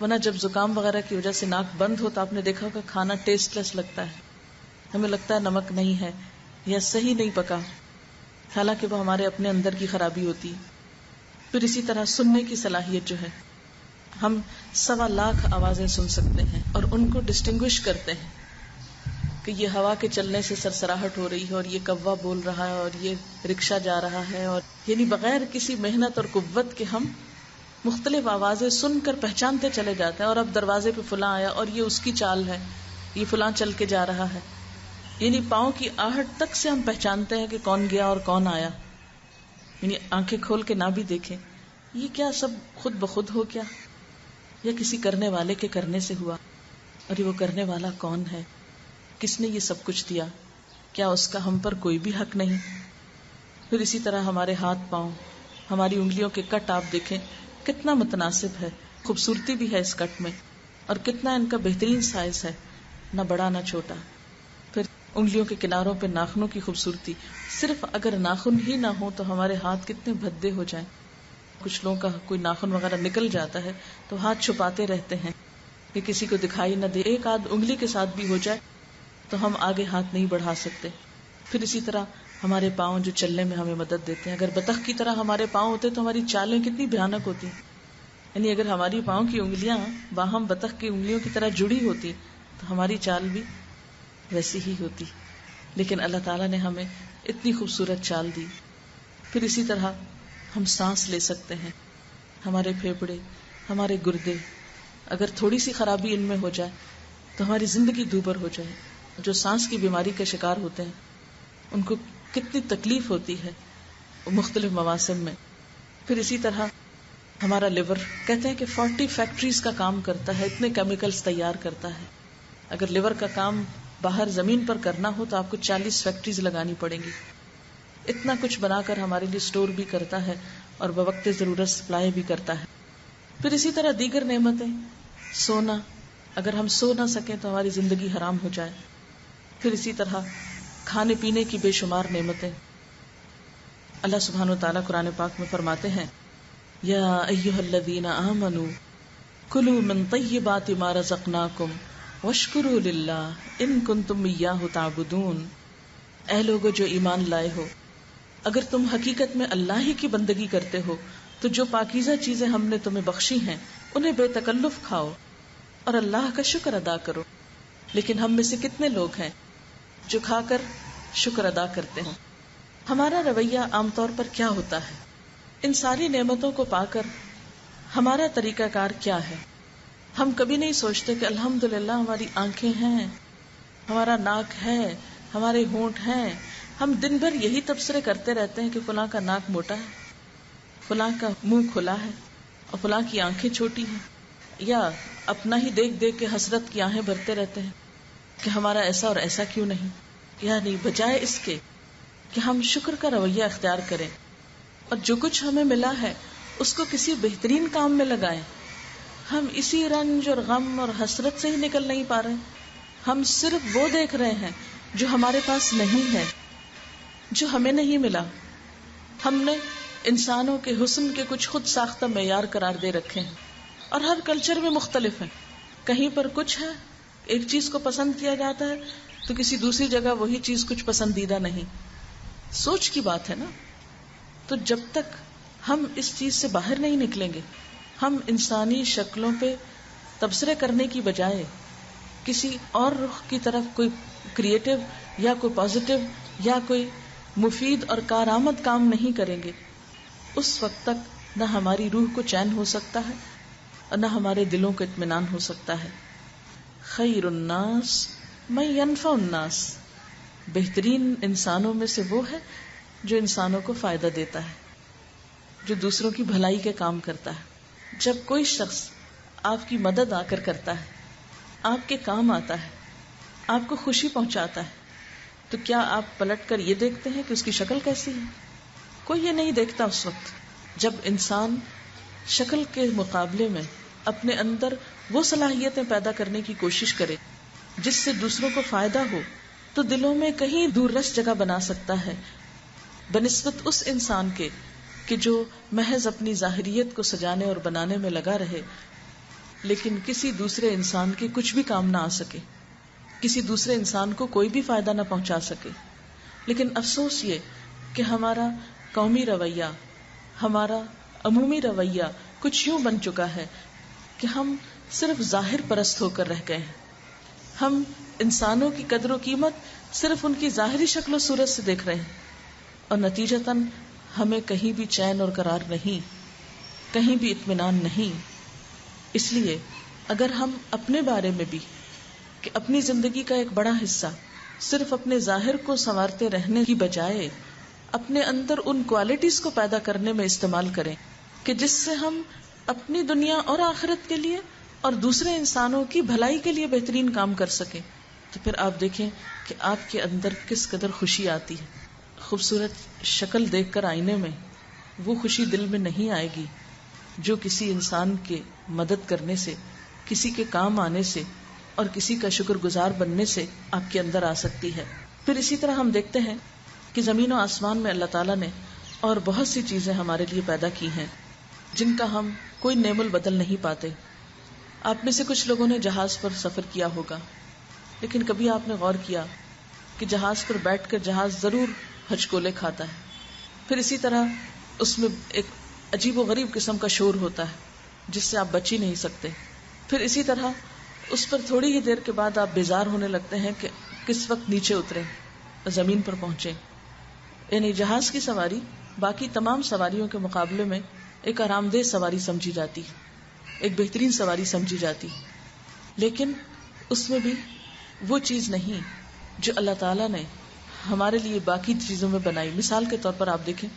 Speaker 3: ورنہ جب زکام وغیرہ کی وجہ سے ناک بند ہو تو آپ نے دیکھا کہ کھانا ٹیسٹ لیس لگتا ہے، ہمیں لگتا ہے نمک نہیں ہے یا صحیح نہیں پکا، حالانکہ وہ ہمارے اپنے اندر کی خرابی ہوتی ہے. پھر اسی طرح سننے کی صلاحیت جو ہے، ہم 125,000 آوازیں سن سکتے ہیں اور ان کو ڈسٹنگوش کرتے ہیں کہ یہ ہوا کے چلنے سے سرسراہٹ ہو رہی ہے اور یہ کوا بول رہا ہے اور یہ رکشہ جا رہا ہے، اور یعنی بغیر کسی محنت اور قوت کے ہم مختلف آوازیں سن کر پہچانتے چلے جاتے ہیں. اور اب دروازے پہ فلاں آیا اور یہ اس کی چال ہے، یہ فلاں چل کے جا رہا ہے، یعنی پاؤں کی آہٹ تک سے ہم پہچانتے ہیں کہ کون گیا اور کون آیا. یعنی آنکھیں کھول کے نہ بھی دیکھیں، یہ کیا سب خود بخود ہو کیا، یا کسی کرنے والے کے کرنے سے ہوا، اور یہ وہ کرنے والا کون ہے، کس نے یہ سب کچھ دیا، کیا اس کا ہم پر کوئی بھی حق نہیں. پھر اسی طرح ہمارے ہاتھ پاؤں، ہماری انگلیوں کے کٹ آپ دیکھیں کتنا متناسب ہے. خوبصورتی بھی ہے اس کٹ میں، اور کتنا ان کا بہترین سائز ہے، نہ بڑا نہ چھوٹا. پھر انگلیوں کے کناروں پہ ناخنوں کی خوبصورتی، صرف اگر ناخن ہی نہ ہو تو ہمارے ہاتھ کتنے بھدے ہو جائیں. کچھ لوگوں کا کوئی ناخن وغیرہ نکل جاتا ہے تو ہاتھ چھپاتے رہتے ہیں کہ کسی کو دکھائی نہ دے. ایک آدھ انگلی کے ساتھ بھی ہو جائے تو ہم آگے ہاتھ نہیں بڑھا سکتے. پھر اسی طرح ہمارے پاؤں جو چلنے میں ہمیں مدد دیتے ہیں. اگر بطخ کی طرح ہمارے پاؤں ہوتے تو ہماری چالیں کتنی بھیانک ہوتی. یعنی اگر ہماری پاؤں کی انگلیاں باہم بطخ کی انگلیوں کی طرح جڑی ہوتی تو ہماری چال بھی ویسی ہی ہوتی. لیکن اللہ تعالیٰ نے ہمیں اتنی خوبصورت چال دی. پھر اسی طرح ہم سانس لے سکتے ہیں. ہمارے پھیپھڑے، ہمارے گردے، اگر تھوڑی سی خرابی ان میں ہو جائے تو ہماری زندگی دوبر ہو جائے. جو سانس کی بیماری کے شکار ہوتے ہیں ان کو کتنی تکلیف ہوتی ہے مختلف مواسم میں. پھر اسی طرح ہمارا لیور، کہتے ہیں کہ 40 فیکٹریز کا کام کرتا ہے، اتنے کیمیکلز تیار کرتا ہے. اگر لیور کا کام باہر زمین پر کرنا ہو تو آپ کو 40 فیکٹریز لگانی پڑیں گی. اتنا کچھ بنا کر ہمارے لیے سٹور بھی کرتا ہے اور بوقت ضرورت سپلائی بھی کرتا ہے. پھر اسی طرح دیگر نعمتیں، سونا، اگر ہم سو نہ سکیں تو ہماری زندگی حرام ہو جائے. پھر اسی طرح کھانے پینے کی بے شمار نعمتیں. اللہ سبحانہ و تعالیٰ قرآن پاک میں فرماتے ہیں، یا ایھا الذین آمنوا کلوا من طیبات ما رزقناکم واشکروا للہ ان کنتم ایاہ تعبدون. اے لوگو جو ایمان لائے ہو، اگر تم حقیقت میں اللہ ہی کی بندگی کرتے ہو تو جو پاکیزہ چیزیں ہم نے تمہیں بخشی ہیں انہیں بے تکلف کھاؤ اور اللہ کا شکر ادا کرو. لیکن ہم میں سے کتنے لوگ ہیں جو کھا کر شکر ادا کرتے ہیں؟ ہمارا رویہ عام طور پر کیا ہوتا ہے؟ ان ساری نعمتوں کو پا کر ہمارا طریقہ کار کیا ہے؟ ہم کبھی نہیں سوچتے کہ الحمدللہ ہماری آنکھیں ہیں، ہمارا ناک ہے، ہمارے ہونٹ ہیں. ہم دن بھر یہی تبصرے کرتے رہتے ہیں کہ فلاں کا ناک موٹا ہے، فلاں کا منہ کھلا ہے اور فلاں کی آنکھیں چھوٹی ہیں، یا اپنا ہی دیکھ دیکھ کے حسرت کی آہیں بھرتے رہتے ہیں کہ ہمارا ایسا اور ایسا کیوں نہیں. یعنی بجائے اس کے کہ ہم شکر کا رویہ اختیار کریں اور جو کچھ ہمیں ملا ہے اس کو کسی بہترین کام میں لگائیں، ہم اسی رنج اور غم اور حسرت سے ہی نکل نہیں پا رہے. ہم صرف وہ دیکھ رہے ہیں جو ہمارے پاس نہیں ہے، جو ہمیں نہیں ملا. ہم نے انسانوں کے حسن کے کچھ خود ساختہ معیار قرار دے رکھے ہیں اور ہر کلچر میں مختلف ہیں. کہیں پر کچھ ہے، ایک چیز کو پسند کیا جاتا ہے تو کسی دوسری جگہ وہی چیز کچھ پسندیدہ نہیں. سوچ کی بات ہے نا. تو جب تک ہم اس چیز سے باہر نہیں نکلیں گے، ہم انسانی شکلوں پہ تبصرے کرنے کی بجائے کسی اور رخ کی طرف کوئی کریٹو یا کوئی پازیٹو یا کوئی مفید اور کارآمد کام نہیں کریں گے، اس وقت تک نہ ہماری روح کو چین ہو سکتا ہے اور نہ ہمارے دلوں کو اطمینان ہو سکتا ہے. خیر الناس من ینفع الناس، بہترین انسانوں میں سے وہ ہے جو انسانوں کو فائدہ دیتا ہے، جو دوسروں کی بھلائی کے کام کرتا ہے. جب کوئی شخص آپ کی مدد آ کر کرتا ہے، آپ کے کام آتا ہے، آپ کو خوشی پہنچاتا ہے، تو کیا آپ پلٹ کر یہ دیکھتے ہیں کہ اس کی شکل کیسی ہے؟ کوئی یہ نہیں دیکھتا. اس وقت جب انسان شکل کے مقابلے میں اپنے اندر وہ صلاحیتیں پیدا کرنے کی کوشش کرے جس سے دوسروں کو فائدہ ہو تو دلوں میں کہیں دور رس جگہ بنا سکتا ہے بنسبت اس انسان کے کہ جو محض اپنی ظاہریت کو سجانے اور بنانے میں لگا رہے لیکن کسی دوسرے انسان کے کچھ بھی کام نہ آ سکے، کسی دوسرے انسان کو کوئی بھی فائدہ نہ پہنچا سکے. لیکن افسوس یہ کہ ہمارا قومی رویہ، ہمارا عمومی رویہ کچھ یوں بن چکا ہے کہ ہم صرف ظاہر پرست ہو کر رہ گئے ہیں. ہم انسانوں کی قدر و قیمت صرف ان کی ظاہری شکل و صورت سے دیکھ رہے ہیں اور نتیجتاً ہمیں کہیں بھی چین اور قرار نہیں، کہیں بھی اطمینان نہیں. اس لیے اگر ہم اپنے بارے میں بھی کہ اپنی زندگی کا ایک بڑا حصہ صرف اپنے ظاہر کو سنوارتے رہنے کی بجائے اپنے اندر ان کوالٹیز کو پیدا کرنے میں استعمال کریں کہ جس سے ہم اپنی دنیا اور آخرت کے لیے اور دوسرے انسانوں کی بھلائی کے لیے بہترین کام کر سکیں، تو پھر آپ دیکھیں کہ آپ کے اندر کس قدر خوشی آتی ہے. خوبصورت شکل دیکھ کر آئینے میں وہ خوشی دل میں نہیں آئے گی جو کسی انسان کے مدد کرنے سے، کسی کے کام آنے سے اور کسی کا شکر گزار بننے سے آپ کے اندر آ سکتی ہے. پھر اسی طرح ہم دیکھتے ہیں کہ زمین و آسمان میں اللہ تعالیٰ نے اور بہت سی چیزیں ہمارے لیے پیدا کی ہیں جن کا ہم کوئی نعم البدل نہیں پاتے. آپ میں سے کچھ لوگوں نے جہاز پر سفر کیا ہوگا، لیکن کبھی آپ نے غور کیا کہ جہاز پر بیٹھ کر جہاز ضرور ہچکولے کھاتا ہے. پھر اسی طرح اس میں ایک عجیب و غریب قسم کا شور ہوتا ہے جس سے آپ بچ ہی نہیں سکتے. پھر اسی طرح اس پر تھوڑی ہی دیر کے بعد آپ بیزار ہونے لگتے ہیں کہ کس وقت نیچے اترے، زمین پر پہنچے. یعنی جہاز کی سواری باقی تمام سواریوں کے مقابلے میں ایک آرام دہ سواری سمجھی جاتی، ایک بہترین سواری سمجھی جاتی، لیکن اس میں بھی وہ چیز نہیں جو اللہ تعالیٰ نے ہمارے لیے باقی چیزوں میں بنائی. مثال کے طور پر آپ دیکھیں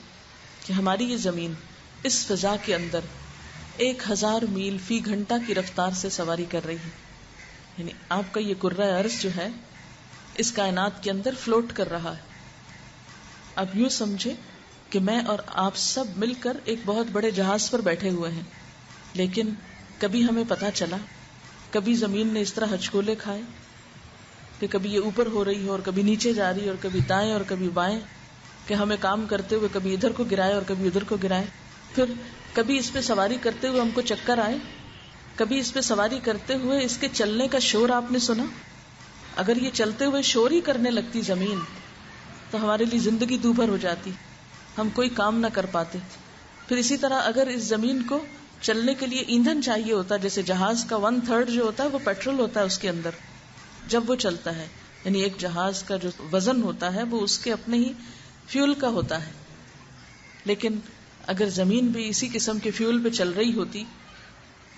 Speaker 3: کہ ہماری یہ زمین اس فضا کے اندر 1000 میل فی گھنٹہ کی رفتار سے سواری کر رہی ہے. یعنی آپ کا یہ کرۂ ارض جو ہے اس کائنات کے اندر فلوٹ کر رہا ہے. اب یوں سمجھے کہ میں اور آپ سب مل کر ایک بہت بڑے جہاز پر بیٹھے ہوئے ہیں، لیکن کبھی ہمیں پتا چلا، کبھی زمین نے اس طرح ہچکولے کھائے کہ کبھی یہ اوپر ہو رہی ہے اور کبھی نیچے جا رہی ہے اور کبھی دائیں اور کبھی بائیں، کہ ہمیں کام کرتے ہوئے کبھی ادھر کو گرائے اور کبھی ادھر کو گرائے. پھر کبھی اس پہ سواری کرتے ہوئے ہم کو چکر آئے، کبھی اس پہ سواری کرتے ہوئے اس کے چلنے کا شور آپ نے سنا. اگر یہ چلتے ہوئے شور ہی کرنے لگتی زمین تو ہمارے لیے زندگی دوبھر ہو جاتی، ہم کوئی کام نہ کر پاتے. پھر اسی طرح اگر اس زمین کو چلنے کے لیے ایندھن چاہیے ہوتا، جیسے جہاز کا 1/3 جو ہوتا ہے وہ پیٹرول ہوتا ہے اس کے اندر جب وہ چلتا ہے، یعنی ایک جہاز کا جو وزن ہوتا ہے وہ اس کے اپنے ہی فیول کا ہوتا ہے. لیکن اگر زمین بھی اسی قسم کے فیول پہ چل رہی ہوتی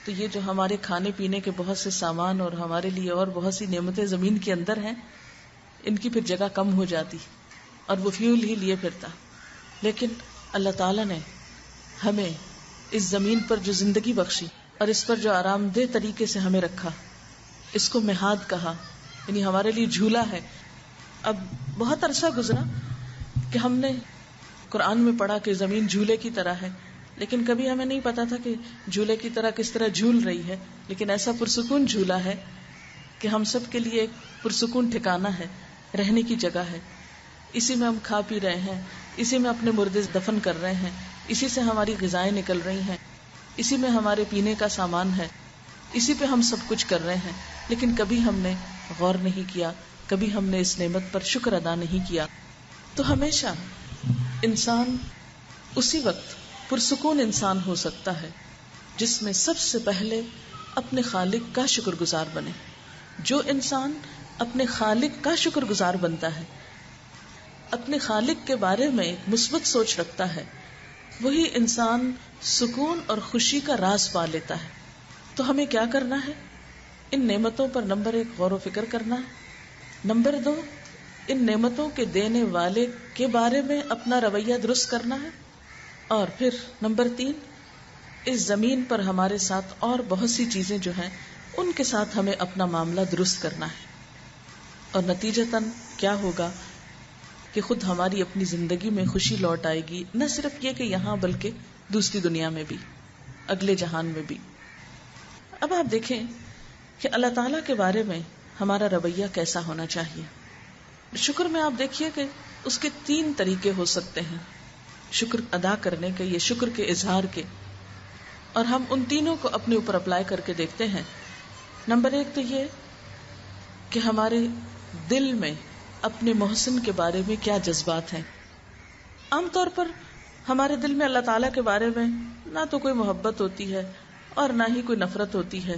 Speaker 3: تو یہ جو ہمارے کھانے پینے کے بہت سے سامان اور ہمارے لیے اور بہت سی نعمتیں زمین کے اندر ہیں، ان کی پھر جگہ کم ہو جاتی اور وہ فیول ہی لیے پھرتا. لیکن اللہ تعالیٰ نے ہمیں اس زمین پر جو زندگی بخشی اور اس پر جو آرام دہ طریقے سے ہمیں رکھا، اس کو مہاد کہا، یعنی ہمارے لیے جھولا ہے. اب بہت عرصہ گزرا کہ ہم نے قرآن میں پڑھا کہ زمین جھولے کی طرح ہے، لیکن کبھی ہمیں نہیں پتا تھا کہ جھولے کی طرح کس طرح جھول رہی ہے. لیکن ایسا پرسکون جھولا ہے کہ ہم سب کے لیے ایک پرسکون ٹھکانہ ہے، رہنے کی جگہ ہے. اسی میں ہم کھا پی رہے ہیں، اسی میں اپنے مردے دفن کر رہے ہیں، اسی سے ہماری غذائیں نکل رہی ہیں، اسی میں ہمارے پینے کا سامان ہے، اسی پہ ہم سب کچھ کر رہے ہیں. لیکن کبھی ہم نے غور نہیں کیا، کبھی ہم نے اس نعمت پر شکر ادا نہیں کیا. تو ہمیشہ انسان اسی وقت پرسکون انسان ہو سکتا ہے جس میں سب سے پہلے اپنے خالق کا شکر گزار بنے. جو انسان اپنے خالق کا شکر گزار بنتا ہے، اپنے خالق کے بارے میں مثبت سوچ رکھتا ہے، وہی انسان سکون اور خوشی کا راز پا لیتا ہے. تو ہمیں کیا کرنا ہے؟ ان نعمتوں پر نمبر 1 غور و فکر کرنا ہے، نمبر 2 ان نعمتوں کے دینے والے کے بارے میں اپنا رویہ درست کرنا ہے، اور پھر نمبر 3 اس زمین پر ہمارے ساتھ اور بہت سی چیزیں جو ہیں ان کے ساتھ ہمیں اپنا معاملہ درست کرنا ہے. اور نتیجتاً کیا ہوگا کہ خود ہماری اپنی زندگی میں خوشی لوٹ آئے گی، نہ صرف یہ کہ یہاں بلکہ دوسری دنیا میں بھی، اگلے جہان میں بھی. اب آپ دیکھیں کہ اللہ تعالیٰ کے بارے میں ہمارا رویہ کیسا ہونا چاہیے. شکر میں آپ دیکھیے کہ اس کے 3 طریقے ہو سکتے ہیں شکر ادا کرنے کے، یہ شکر کے اظہار کے، اور ہم ان تینوں کو اپنے اوپر اپلائی کر کے دیکھتے ہیں. نمبر 1 تو یہ کہ ہمارے دل میں اپنے محسن کے بارے میں کیا جذبات ہیں. عام طور پر ہمارے دل میں اللہ تعالیٰ کے بارے میں نہ تو کوئی محبت ہوتی ہے اور نہ ہی کوئی نفرت ہوتی ہے.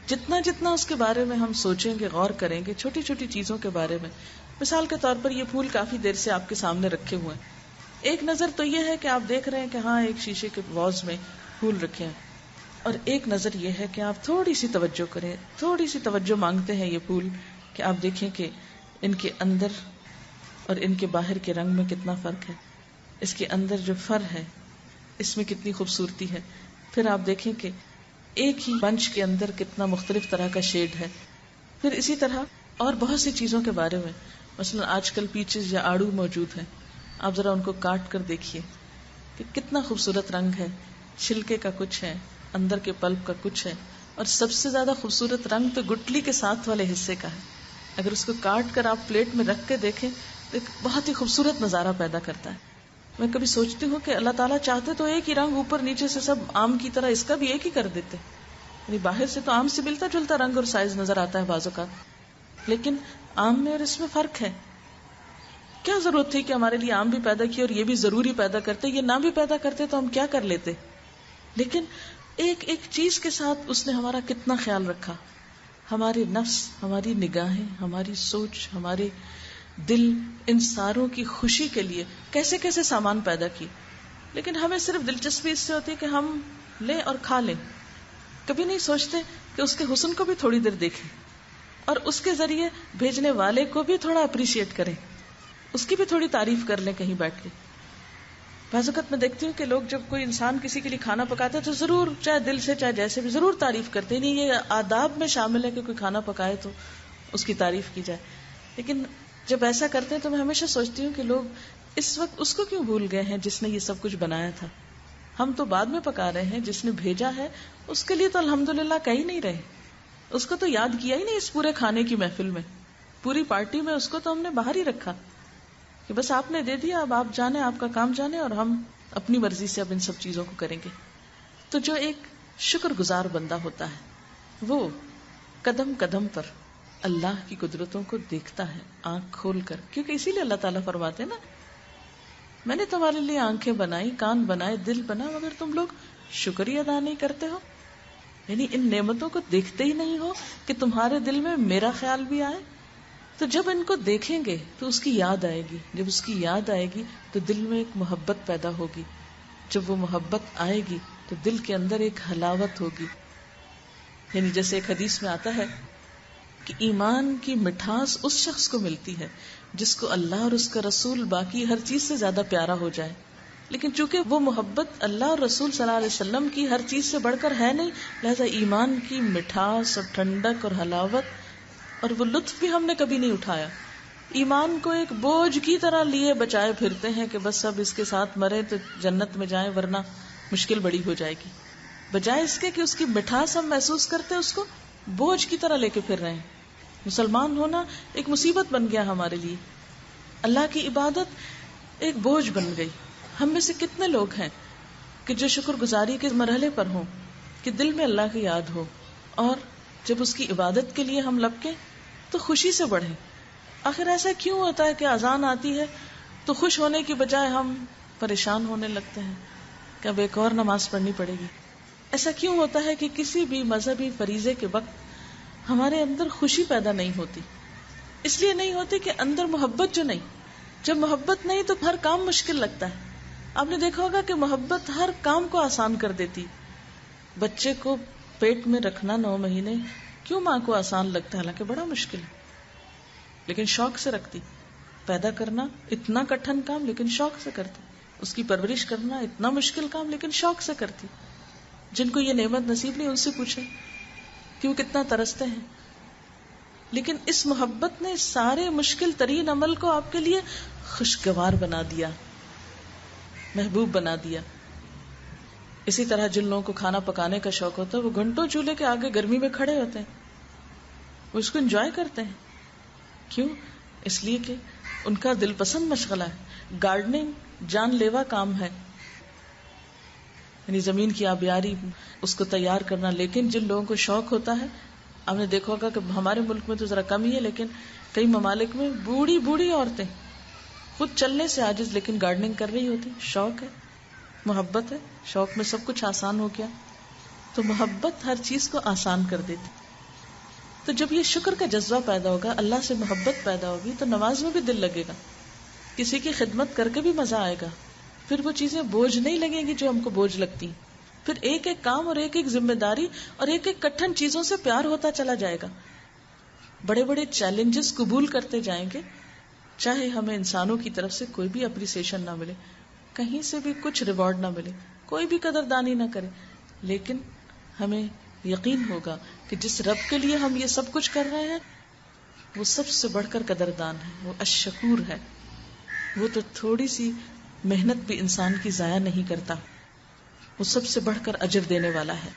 Speaker 3: جتنا اس کے بارے میں ہم سوچیں گے، غور کریں گے، چھوٹی چھوٹی چیزوں کے بارے میں، مثال کے طور پر یہ پھول کافی دیر سے آپ کے سامنے رکھے ہوئے ہیں. ایک نظر تو یہ ہے کہ آپ دیکھ رہے ہیں کہ ہاں ایک شیشے کے واز میں پھول رکھے ہیں، اور ایک نظر یہ ہے کہ آپ تھوڑی سی توجہ کریں، تھوڑی سی توجہ مانگتے ہیں یہ پھول، کہ آپ دیکھیں کہ ان کے اندر اور ان کے باہر کے رنگ میں کتنا فرق ہے، اس کے اندر جو فر ہے اس میں کتنی خوبصورتی ہے. پھر آپ دیکھیں کہ ایک ہی بنچ کے اندر کتنا مختلف طرح کا شیڈ ہے. پھر اسی طرح اور بہت سی چیزوں کے بارے میں، مثلا آج کل پیچز یا آڑو موجود ہیں، آپ ذرا ان کو کاٹ کر دیکھیے کہ کتنا خوبصورت رنگ ہے، چھلکے کا کچھ ہے، اندر کے پلپ کا کچھ ہے، اور سب سے زیادہ خوبصورت رنگ تو گٹلی کے ساتھ والے حصے کا ہے. اگر اس کو کاٹ کر آپ پلیٹ میں رکھ کے دیکھیں تو ایک بہت ہی خوبصورت نظارہ پیدا کرتا ہے. میں کبھی سوچتی ہوں کہ اللہ تعالیٰ چاہتے تو ایک ہی رنگ اوپر نیچے سے سب آم کی طرح اس کا بھی ایک ہی کر دیتے. یعنی باہر سے تو آم سے ملتا جلتا رنگ اور سائز نظر آتا ہے بعض اوقات، لیکن آم میں اور اس میں فرق ہے. کیا ضرورت تھی کہ ہمارے لیے آم بھی پیدا کیے اور یہ بھی ضروری پیدا کرتے؟ یہ نہ بھی پیدا کرتے تو ہم کیا کر لیتے؟ لیکن ایک ایک چیز کے ساتھ اس نے ہمارا کتنا خیال رکھا. ہمارے نفس، ہماری نگاہیں، ہماری سوچ، ہمارے دل، ان ساروں کی خوشی کے لیے کیسے کیسے سامان پیدا کی. لیکن ہمیں صرف دلچسپی اس سے ہوتی ہے کہ ہم لیں اور کھا لیں. کبھی نہیں سوچتے کہ اس کے حسن کو بھی تھوڑی دیر دیکھیں اور اس کے ذریعے بھیجنے والے کو بھی تھوڑا اپریشیٹ کریں، اس کی بھی تھوڑی تعریف کر لیں کہیں بیٹھ کے. بعض اوقات میں دیکھتی ہوں کہ لوگ جب کوئی انسان کسی کے لیے کھانا پکاتے ہیں تو ضرور، چاہے دل سے چاہے جیسے بھی، ضرور تعریف کرتے ہیں. نہیں، یہ آداب میں شامل ہے کہ کوئی کھانا پکائے تو اس کی تعریف کی جائے. لیکن جب ایسا کرتے ہیں تو میں ہمیشہ سوچتی ہوں کہ لوگ اس وقت اس کو کیوں بھول گئے ہیں جس نے یہ سب کچھ بنایا تھا. ہم تو بعد میں پکا رہے ہیں، جس نے بھیجا ہے اس کے لیے تو الحمدللہ کہیں نہیں رہے. اس کو تو یاد کیا ہی نہیں اس پورے کھانے کی محفل میں، پوری پارٹی میں اس کو تو ہم نے باہر ہی رکھا کہ بس آپ نے دے دیا، اب آپ جانے، آپ کا کام جانے، اور ہم اپنی مرضی سے اب ان سب چیزوں کو کریں گے. تو جو ایک شکر گزار بندہ ہوتا ہے وہ قدم قدم پر اللہ کی قدرتوں کو دیکھتا ہے آنکھ کھول کر، کیونکہ اسی لیے اللہ تعالیٰ فرماتے ہیں نا، میں نے تمہارے لیے آنکھیں بنائی، کان بنائے، دل بنا، مگر تم لوگ شکر ہی ادا نہیں کرتے ہو. یعنی ان نعمتوں کو دیکھتے ہی نہیں ہو کہ تمہارے دل میں میرا خیال بھی آئے. تو جب ان کو دیکھیں گے تو اس کی یاد آئے گی، جب اس کی یاد آئے گی تو دل میں ایک محبت پیدا ہوگی، جب وہ محبت آئے گی تو دل کے اندر ایک حلاوت ہوگی. یعنی جیسے ایک حدیث میں آتا ہے کہ ایمان کی مٹھاس اس شخص کو ملتی ہے جس کو اللہ اور اس کا رسول باقی ہر چیز سے زیادہ پیارا ہو جائے. لیکن چونکہ وہ محبت اللہ اور رسول صلی اللہ علیہ وسلم کی ہر چیز سے بڑھ کر ہے نہیں، لہذا ایمان کی مٹھاس اور ٹھنڈک اور حلاوت اور وہ لطف بھی ہم نے کبھی نہیں اٹھایا. ایمان کو ایک بوجھ کی طرح لیے بچائے پھرتے ہیں کہ بس اب اس کے ساتھ مرے تو جنت میں جائیں ورنہ مشکل بڑی ہو جائے گی، بجائے اس کے کہ اس کی مٹھاس ہم محسوس کرتے اس کو بوجھ کی طرح لے کے پھر رہے ہیں. مسلمان ہونا ایک مصیبت بن گیا ہمارے لیے، اللہ کی عبادت ایک بوجھ بن گئی. ہم میں سے کتنے لوگ ہیں کہ جو شکر گزاری کے مرحلے پر ہوں کہ دل میں اللہ کی یاد ہو، اور جب اس کی عبادت کے لیے ہم لپکیں تو خوشی سے بڑھیں. آخر ایسا کیوں ہوتا ہے کہ اذان آتی ہے تو خوش ہونے کی بجائے ہم پریشان ہونے لگتے ہیں کہ اب ایک اور نماز پڑھنی پڑے گی؟ ایسا کیوں ہوتا ہے کہ کسی بھی مذہبی فریضے کے وقت ہمارے اندر خوشی پیدا نہیں ہوتی؟ اس لیے نہیں ہوتی کہ اندر محبت جو نہیں. جب محبت نہیں تو ہر کام مشکل لگتا ہے. آپ نے دیکھا ہوگا کہ محبت ہر کام کو آسان کر دیتی. بچے کو پیٹ میں رکھنا 9 مہینے کیوں ماں کو آسان لگتا ہے؟ حالانکہ بڑا مشکل ہے، لیکن شوق سے رکھتی. پیدا کرنا اتنا کٹھن کام لیکن شوق سے کرتی. اس کی پرورش کرنا اتنا مشکل کام لیکن شوق سے کرتی. جن کو یہ نعمت نصیب نہیں ان سے پوچھیں کہ وہ کتنا ترستے ہیں. لیکن اس محبت نے سارے مشکل ترین عمل کو آپ کے لیے خوشگوار بنا دیا، محبوب بنا دیا. اسی طرح جن لوگوں کو کھانا پکانے کا شوق ہوتا ہے وہ گھنٹوں چولہے کے آگے گرمی میں کھڑے ہوتے ہیں، وہ اس کو انجوائے کرتے ہیں. کیوں؟ اس لیے کہ ان کا دل پسند مشغلہ ہے. گارڈننگ جان لیوا کام ہے، یعنی زمین کی آبیاری، اس کو تیار کرنا. لیکن جن لوگوں کو شوق ہوتا ہے، آپ نے دیکھا ہوگا کہ ہمارے ملک میں تو ذرا کم ہی ہے، لیکن کئی ممالک میں بوڑھی بوڑھی عورتیں خود چلنے سے عاجز لیکن گارڈننگ کر رہی ہوتی. شوق ہے، محبت ہے، شوق میں سب کچھ آسان ہو گیا. تو محبت ہر چیز کو آسان کر دیتی. تو جب یہ شکر کا جذبہ پیدا ہوگا، اللہ سے محبت پیدا ہوگی، تو نماز میں بھی دل لگے گا، کسی کی خدمت کر کے بھی مزہ آئے گا. پھر وہ چیزیں بوجھ نہیں لگیں گی جو ہم کو بوجھ لگتی. پھر ایک ایک کام اور ایک ایک ذمہ داری اور ایک ایک کٹھن چیزوں سے پیار ہوتا چلا جائے گا. بڑے بڑے چیلنجز قبول کرتے جائیں گے، چاہے ہمیں انسانوں کی طرف سے کوئی بھی اپریسیشن نہ ملے، کہیں سے بھی کچھ ریوارڈ نہ ملے، کوئی بھی قدردانی نہ کرے، لیکن ہمیں یقین ہوگا کہ جس رب کے لیے ہم یہ سب کچھ کر رہے ہیں وہ سب سے بڑھ کر قدردان ہے، وہ الشکور ہے. وہ تو تھوڑی سی محنت بھی انسان کی ضائع نہیں کرتا. وہ سب سے بڑھ کر اجر دینے والا ہے.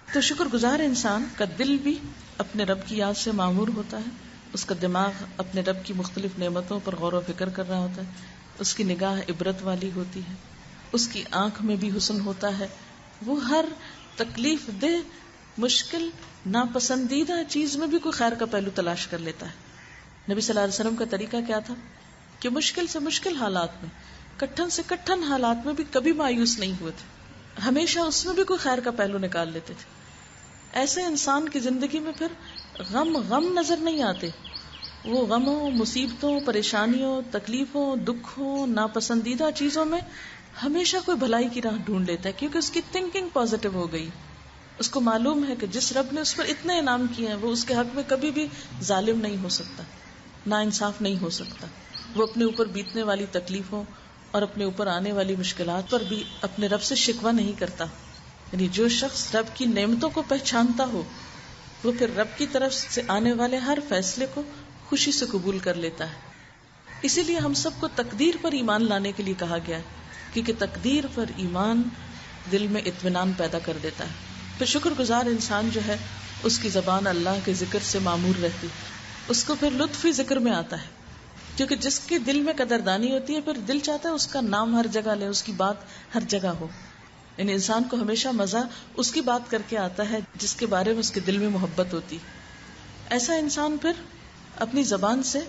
Speaker 3: تو شکر گزار انسان کا دل بھی اپنے رب کی یاد سے معمور ہوتا ہے، اس کا دماغ اپنے رب کی مختلف نعمتوں پر غور و فکر کر رہا ہوتا ہے، اس کی نگاہ عبرت والی ہوتی ہے، اس کی آنکھ میں بھی حسن ہوتا ہے، وہ ہر تکلیف دہ، مشکل، ناپسندیدہ چیز میں بھی کوئی خیر کا پہلو تلاش کر لیتا ہے. نبی صلی اللہ علیہ وسلم کا طریقہ کیا تھا کہ مشکل سے مشکل حالات میں، کٹھن سے کٹھن حالات میں بھی کبھی مایوس نہیں ہوئے تھے، ہمیشہ اس میں بھی کوئی خیر کا پہلو نکال لیتے تھے. ایسے انسان کی زندگی میں پھر غم نظر نہیں آتے، وہ غموں، مصیبتوں، پریشانیوں، تکلیفوں، دکھوں، ناپسندیدہ چیزوں میں ہمیشہ کوئی بھلائی کی راہ ڈھونڈ لیتا ہے، کیونکہ اس کی تھنکنگ پازیٹو ہو گئی. اس کو معلوم ہے کہ جس رب نے اس پر اتنے انعام کیے ہیں وہ اس کے حق میں کبھی بھی ظالم نہیں ہو سکتا، ناانصاف نہیں ہو سکتا. وہ اپنے اوپر بیتنے والی تکلیفوں اور اپنے اوپر آنے والی مشکلات پر بھی اپنے رب سے شکوہ نہیں کرتا. یعنی جو شخص رب کی نعمتوں کو پہچانتا ہو وہ پھر رب کی طرف سے آنے والے ہر فیصلے کو خوشی سے قبول کر لیتا ہے. اسی لیے ہم سب کو تقدیر پر ایمان لانے کے لیے کہا گیا ہے، کیونکہ تقدیر پر ایمان دل میں اطمینان پیدا کر دیتا ہے. پھر شکر گزار انسان جو ہے اس کی زبان اللہ کے ذکر سے معمور رہتی، اس کو پھر لطف ہی ذکر میں آتا ہے، کیونکہ جس کے دل میں قدردانی ہوتی ہے پھر دل چاہتا ہے اس کا نام ہر جگہ لے، اس کی بات ہر جگہ ہو. یعنی انسان کو ہمیشہ مزہ اس کی بات کر کے آتا ہے جس کے بارے میں اس کے دل میں محبت ہوتی. ایسا انسان پھر اپنی زبان سے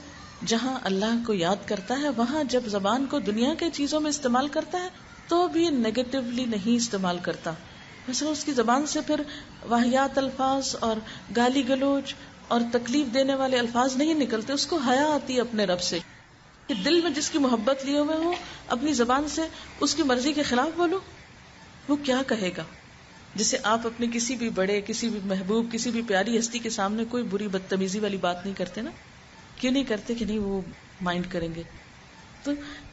Speaker 3: جہاں اللہ کو یاد کرتا ہے وہاں جب زبان کو دنیا کے چیزوں میں استعمال کرتا ہے تو بھی نیگیٹولی نہیں استعمال کرتا. مثلا اس کی زبان سے پھر واہیات الفاظ اور گالی گلوچ اور تکلیف دینے والے الفاظ نہیں نکلتے. اس کو حیا آتی ہے اپنے رب سے کہ دل میں جس کی محبت لیے ہوئے ہوں اپنی زبان سے اس کی مرضی کے خلاف بولو. وہ کیا کہے گا؟ جسے آپ اپنے کسی بھی بڑے، کسی بھی محبوب، کسی بھی پیاری ہستی کے سامنے کوئی بری بدتمیزی والی بات نہیں کرتے نا. کیوں نہیں کرتے؟ کہ نہیں وہ مائنڈ کریں گے. تو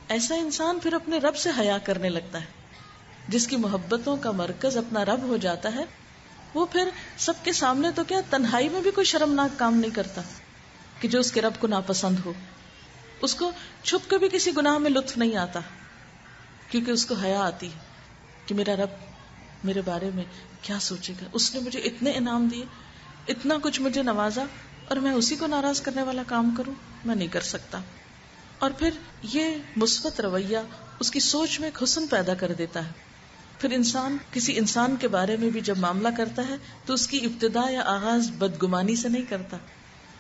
Speaker 3: ایسا انسان پھر اپنے رب سے حیا کرنے لگتا ہے. جس کی محبتوں کا مرکز اپنا رب ہو جاتا ہے وہ پھر سب کے سامنے تو کیا تنہائی میں بھی کوئی شرمناک کام نہیں کرتا کہ جو اس کے رب کو ناپسند ہو. اس کو چھپ کے بھی کسی گناہ میں لطف نہیں آتا کیونکہ اس کو حیا آتی ہے کہ میرا رب میرے بارے میں کیا سوچے گا. اس نے مجھے اتنے انعام دیے، اتنا کچھ مجھے نوازا، اور میں اسی کو ناراض کرنے والا کام کروں؟ میں نہیں کر سکتا. اور پھر یہ مثبت رویہ اس کی سوچ میں ایک حسن پیدا کر دیتا ہے. پھر انسان کسی انسان کے بارے میں بھی جب معاملہ کرتا ہے تو اس کی ابتدا یا آغاز بدگمانی سے نہیں کرتا،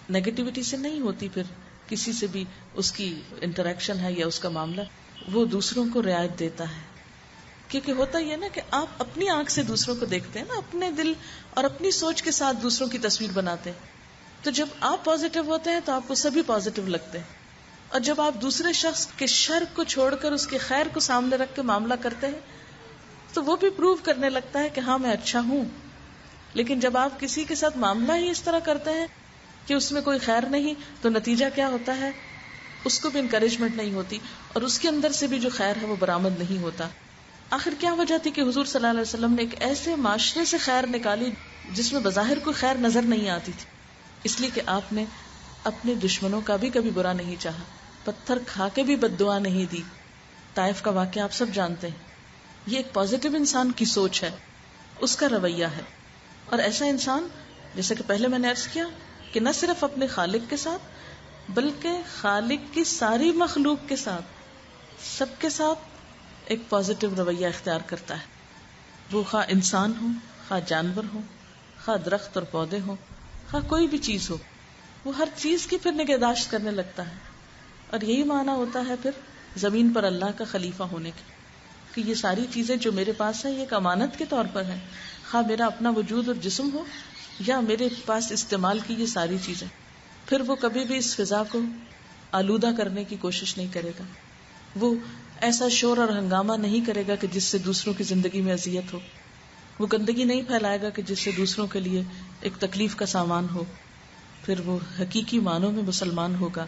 Speaker 3: نیگیٹیوٹی سے نہیں ہوتی. پھر کسی سے بھی اس کی انٹریکشن ہے یا اس کا معاملہ، وہ دوسروں کو رعایت دیتا ہے. کیونکہ ہوتا یہ نا کہ آپ اپنی آنکھ سے دوسروں کو دیکھتے ہیں نا، اپنے دل اور اپنی سوچ کے ساتھ دوسروں کی تصویر بناتے ہیں. تو جب آپ پازیٹیو ہوتے ہیں تو آپ کو سبھی پازیٹیو لگتے ہیں، اور جب آپ دوسرے شخص کے شر کو چھوڑ کر اس کے خیر کو سامنے رکھ کے معاملہ کرتے ہیں تو وہ بھی پروو کرنے لگتا ہے کہ ہاں میں اچھا ہوں. لیکن جب آپ کسی کے ساتھ معاملہ ہی اس طرح کرتے ہیں کہ اس میں کوئی خیر نہیں تو نتیجہ کیا ہوتا ہے؟ اس کو بھی انکریجمنٹ نہیں ہوتی اور اس کے اندر سے بھی جو خیر ہے وہ برآمد نہیں ہوتا. آخر کیا وجہ تھی کہ حضور صلی اللہ علیہ وسلم نے ایک ایسے معاشرے سے خیر نکالی جس میں بظاہر کوئی خیر نظر نہیں آتی تھی؟ اس لیے کہ آپ نے اپنے دشمنوں کا بھی کبھی برا نہیں چاہا، پتھر کھا کے بھی بد دعا نہیں دی. طائف کا واقعہ آپ سب جانتے ہیں. یہ ایک پازیٹیو انسان کی سوچ ہے، اس کا رویہ ہے. اور ایسا انسان، جیسے کہ پہلے میں نے عرض کیا کہ نہ صرف اپنے خالق کے ساتھ بلکہ خالق کی ساری مخلوق کے ساتھ، سب کے ساتھ ایک پازیٹیو رویہ اختیار کرتا ہے. وہ خواہ انسان ہو، خواہ جانور ہو، خواہ درخت اور پودے ہوں، خواہ کوئی بھی چیز ہو، وہ ہر چیز کی پھر نگہداشت کرنے لگتا ہے. اور یہی معنی ہوتا ہے پھر زمین پر اللہ کا خلیفہ ہونے کی، کہ یہ ساری چیزیں جو میرے پاس ہیں یہ ایک امانت کے طور پر ہیں، خواہ میرا اپنا وجود اور جسم ہو یا میرے پاس استعمال کی یہ ساری چیزیں. پھر وہ کبھی بھی اس فضا کو آلودہ کرنے کی کوشش نہیں کرے گا. وہ ایسا شور اور ہنگامہ نہیں کرے گا کہ جس سے دوسروں کی زندگی میں اذیت ہو. وہ گندگی نہیں پھیلائے گا کہ جس سے دوسروں کے لیے ایک تکلیف کا سامان ہو. پھر وہ حقیقی معنوں میں مسلمان ہوگا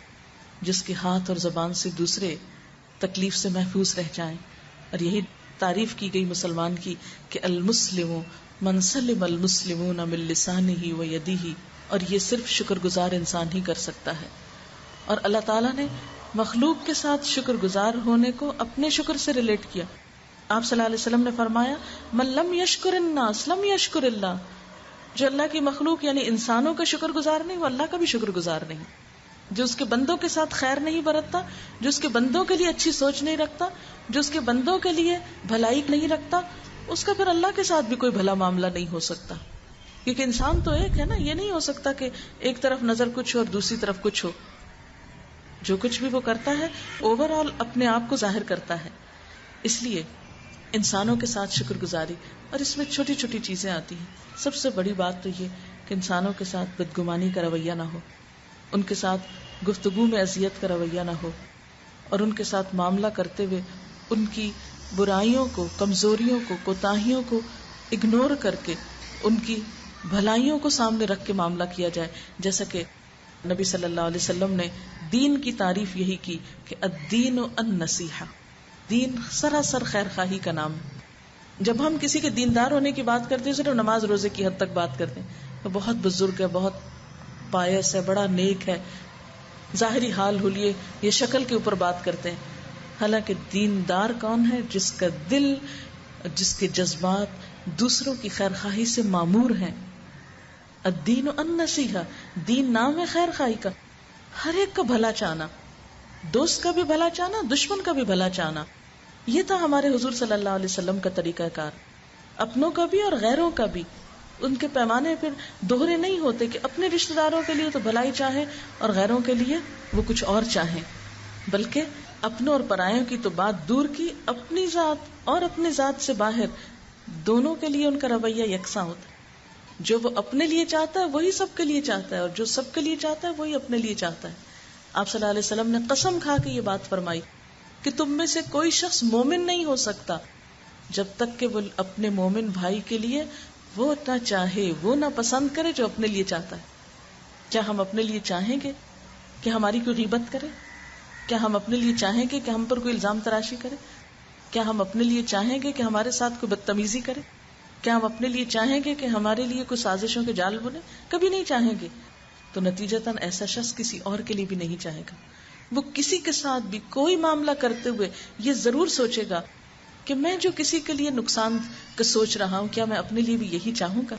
Speaker 3: جس کے ہاتھ اور زبان سے دوسرے تکلیف سے محفوظ رہ جائیں. اور یہی تعریف کی گئی مسلمان کی کہ المسلم من سلم المسلمون من لسانہ و یدہ، اور یہ صرف شکر گزار انسان ہی کر سکتا ہے. اور اللہ تعالیٰ نے مخلوق کے ساتھ شکر گزار ہونے کو اپنے شکر سے ریلیٹ کیا. آپ صلی اللہ علیہ وسلم نے فرمایا من لم یشکر الناس لم یشکر اللہ، جو اللہ کی مخلوق یعنی انسانوں کا شکر گزار نہیں وہ اللہ کا بھی شکر گزار نہیں. جو اس کے بندوں کے ساتھ خیر نہیں برتتا، جو اس کے بندوں کے لیے اچھی سوچ نہیں رکھتا، جو اس کے بندوں کے لیے بھلائی نہیں رکھتا، اس کا پھر اللہ کے ساتھ بھی کوئی بھلا معاملہ نہیں ہو سکتا. کیونکہ انسان تو ایک ہے نا، یہ نہیں ہو سکتا کہ ایک طرف نظر کچھ ہو اور دوسری طرف کچھ ہو. جو کچھ بھی وہ کرتا ہے اوور آل اپنے آپ کو ظاہر کرتا ہے. اس لیے انسانوں کے ساتھ شکر گزاری، اور اس میں چھوٹی چھوٹی چیزیں آتی ہیں. سب سے بڑی بات تو یہ کہ انسانوں کے ساتھ بدگمانی کا رویہ نہ ہو، ان کے ساتھ گفتگو میں اذیت کا رویہ نہ ہو، اور ان کے ساتھ معاملہ کرتے ہوئے ان کی برائیوں کو، کمزوریوں کو، کوتاہیوں کو اگنور کر کے ان کی بھلائیوں کو سامنے رکھ کے معاملہ کیا جائے. جیسا کہ نبی صلی اللہ علیہ وسلم نے دین کی تعریف یہی کی کہ الدین النصیحہ، دین سراسر خیر خواہی کا نام. جب ہم کسی کے دیندار ہونے کی بات کرتے ہیں صرف نماز روزے کی حد تک بات کرتے ہیں، وہ بہت بزرگ ہے، بہت پائس ہے، بڑا نیک ہے، ظاہری حال حلیے یہ شکل کے اوپر بات کرتے ہیں. حالانکہ دیندار کون ہے؟ جس کا دل، جس کے جذبات دوسروں کی خیر خواہی سے معمور ہیں. الدین النصیحہ، دین نام ہے خیر خواہی کا، ہر ایک کا بھلا چاہنا، دوست کا بھی بھلا چاہنا، دشمن کا بھی بھلا چاہنا. یہ تھا ہمارے حضور صلی اللہ علیہ وسلم کا طریقہ کار، اپنوں کا بھی اور غیروں کا بھی. ان کے پیمانے پھر دوہرے نہیں ہوتے کہ اپنے رشتہ داروں کے لیے تو بھلائی چاہے اور غیروں کے لیے وہ کچھ اور چاہیں، بلکہ اپنوں اور پرایوں کی تو بات دور کی، اپنی ذات اور اپنی ذات سے باہر دونوں کے لیے ان کا رویہ یکساں ہوتا ہے. جو وہ اپنے لیے چاہتا ہے وہی سب کے لیے چاہتا ہے، اور جو سب کے لیے چاہتا ہے وہی اپنے لیے چاہتا ہے. آپ صلی اللہ علیہ وسلم نے قسم کھا کے یہ بات فرمائی کہ تم میں سے کوئی شخص مومن نہیں ہو سکتا جب تک کہ وہ اپنے مومن بھائی کے لیے وہ نہ چاہے، وہ نہ پسند کرے جو اپنے لیے چاہتا ہے. کیا ہم اپنے لیے چاہیں گے کہ ہماری کوئی غیبت کرے؟ کیا ہم اپنے لیے چاہیں گے کہ ہم پر کوئی الزام تراشی کرے؟ کیا ہم اپنے لیے چاہیں گے کہ ہمارے ساتھ کوئی بدتمیزی کرے؟ کیا ہم اپنے لیے چاہیں گے کہ ہمارے لیے کوئی سازشوں کے جال بنے؟ کبھی نہیں چاہیں گے. تو نتیجتاً ایسا شخص کسی اور کے لیے بھی نہیں چاہے گا. وہ کسی کے ساتھ بھی کوئی معاملہ کرتے ہوئے یہ ضرور سوچے گا کہ میں جو کسی کے لیے نقصان کا سوچ رہا ہوں کیا میں اپنے لیے بھی یہی چاہوں گا.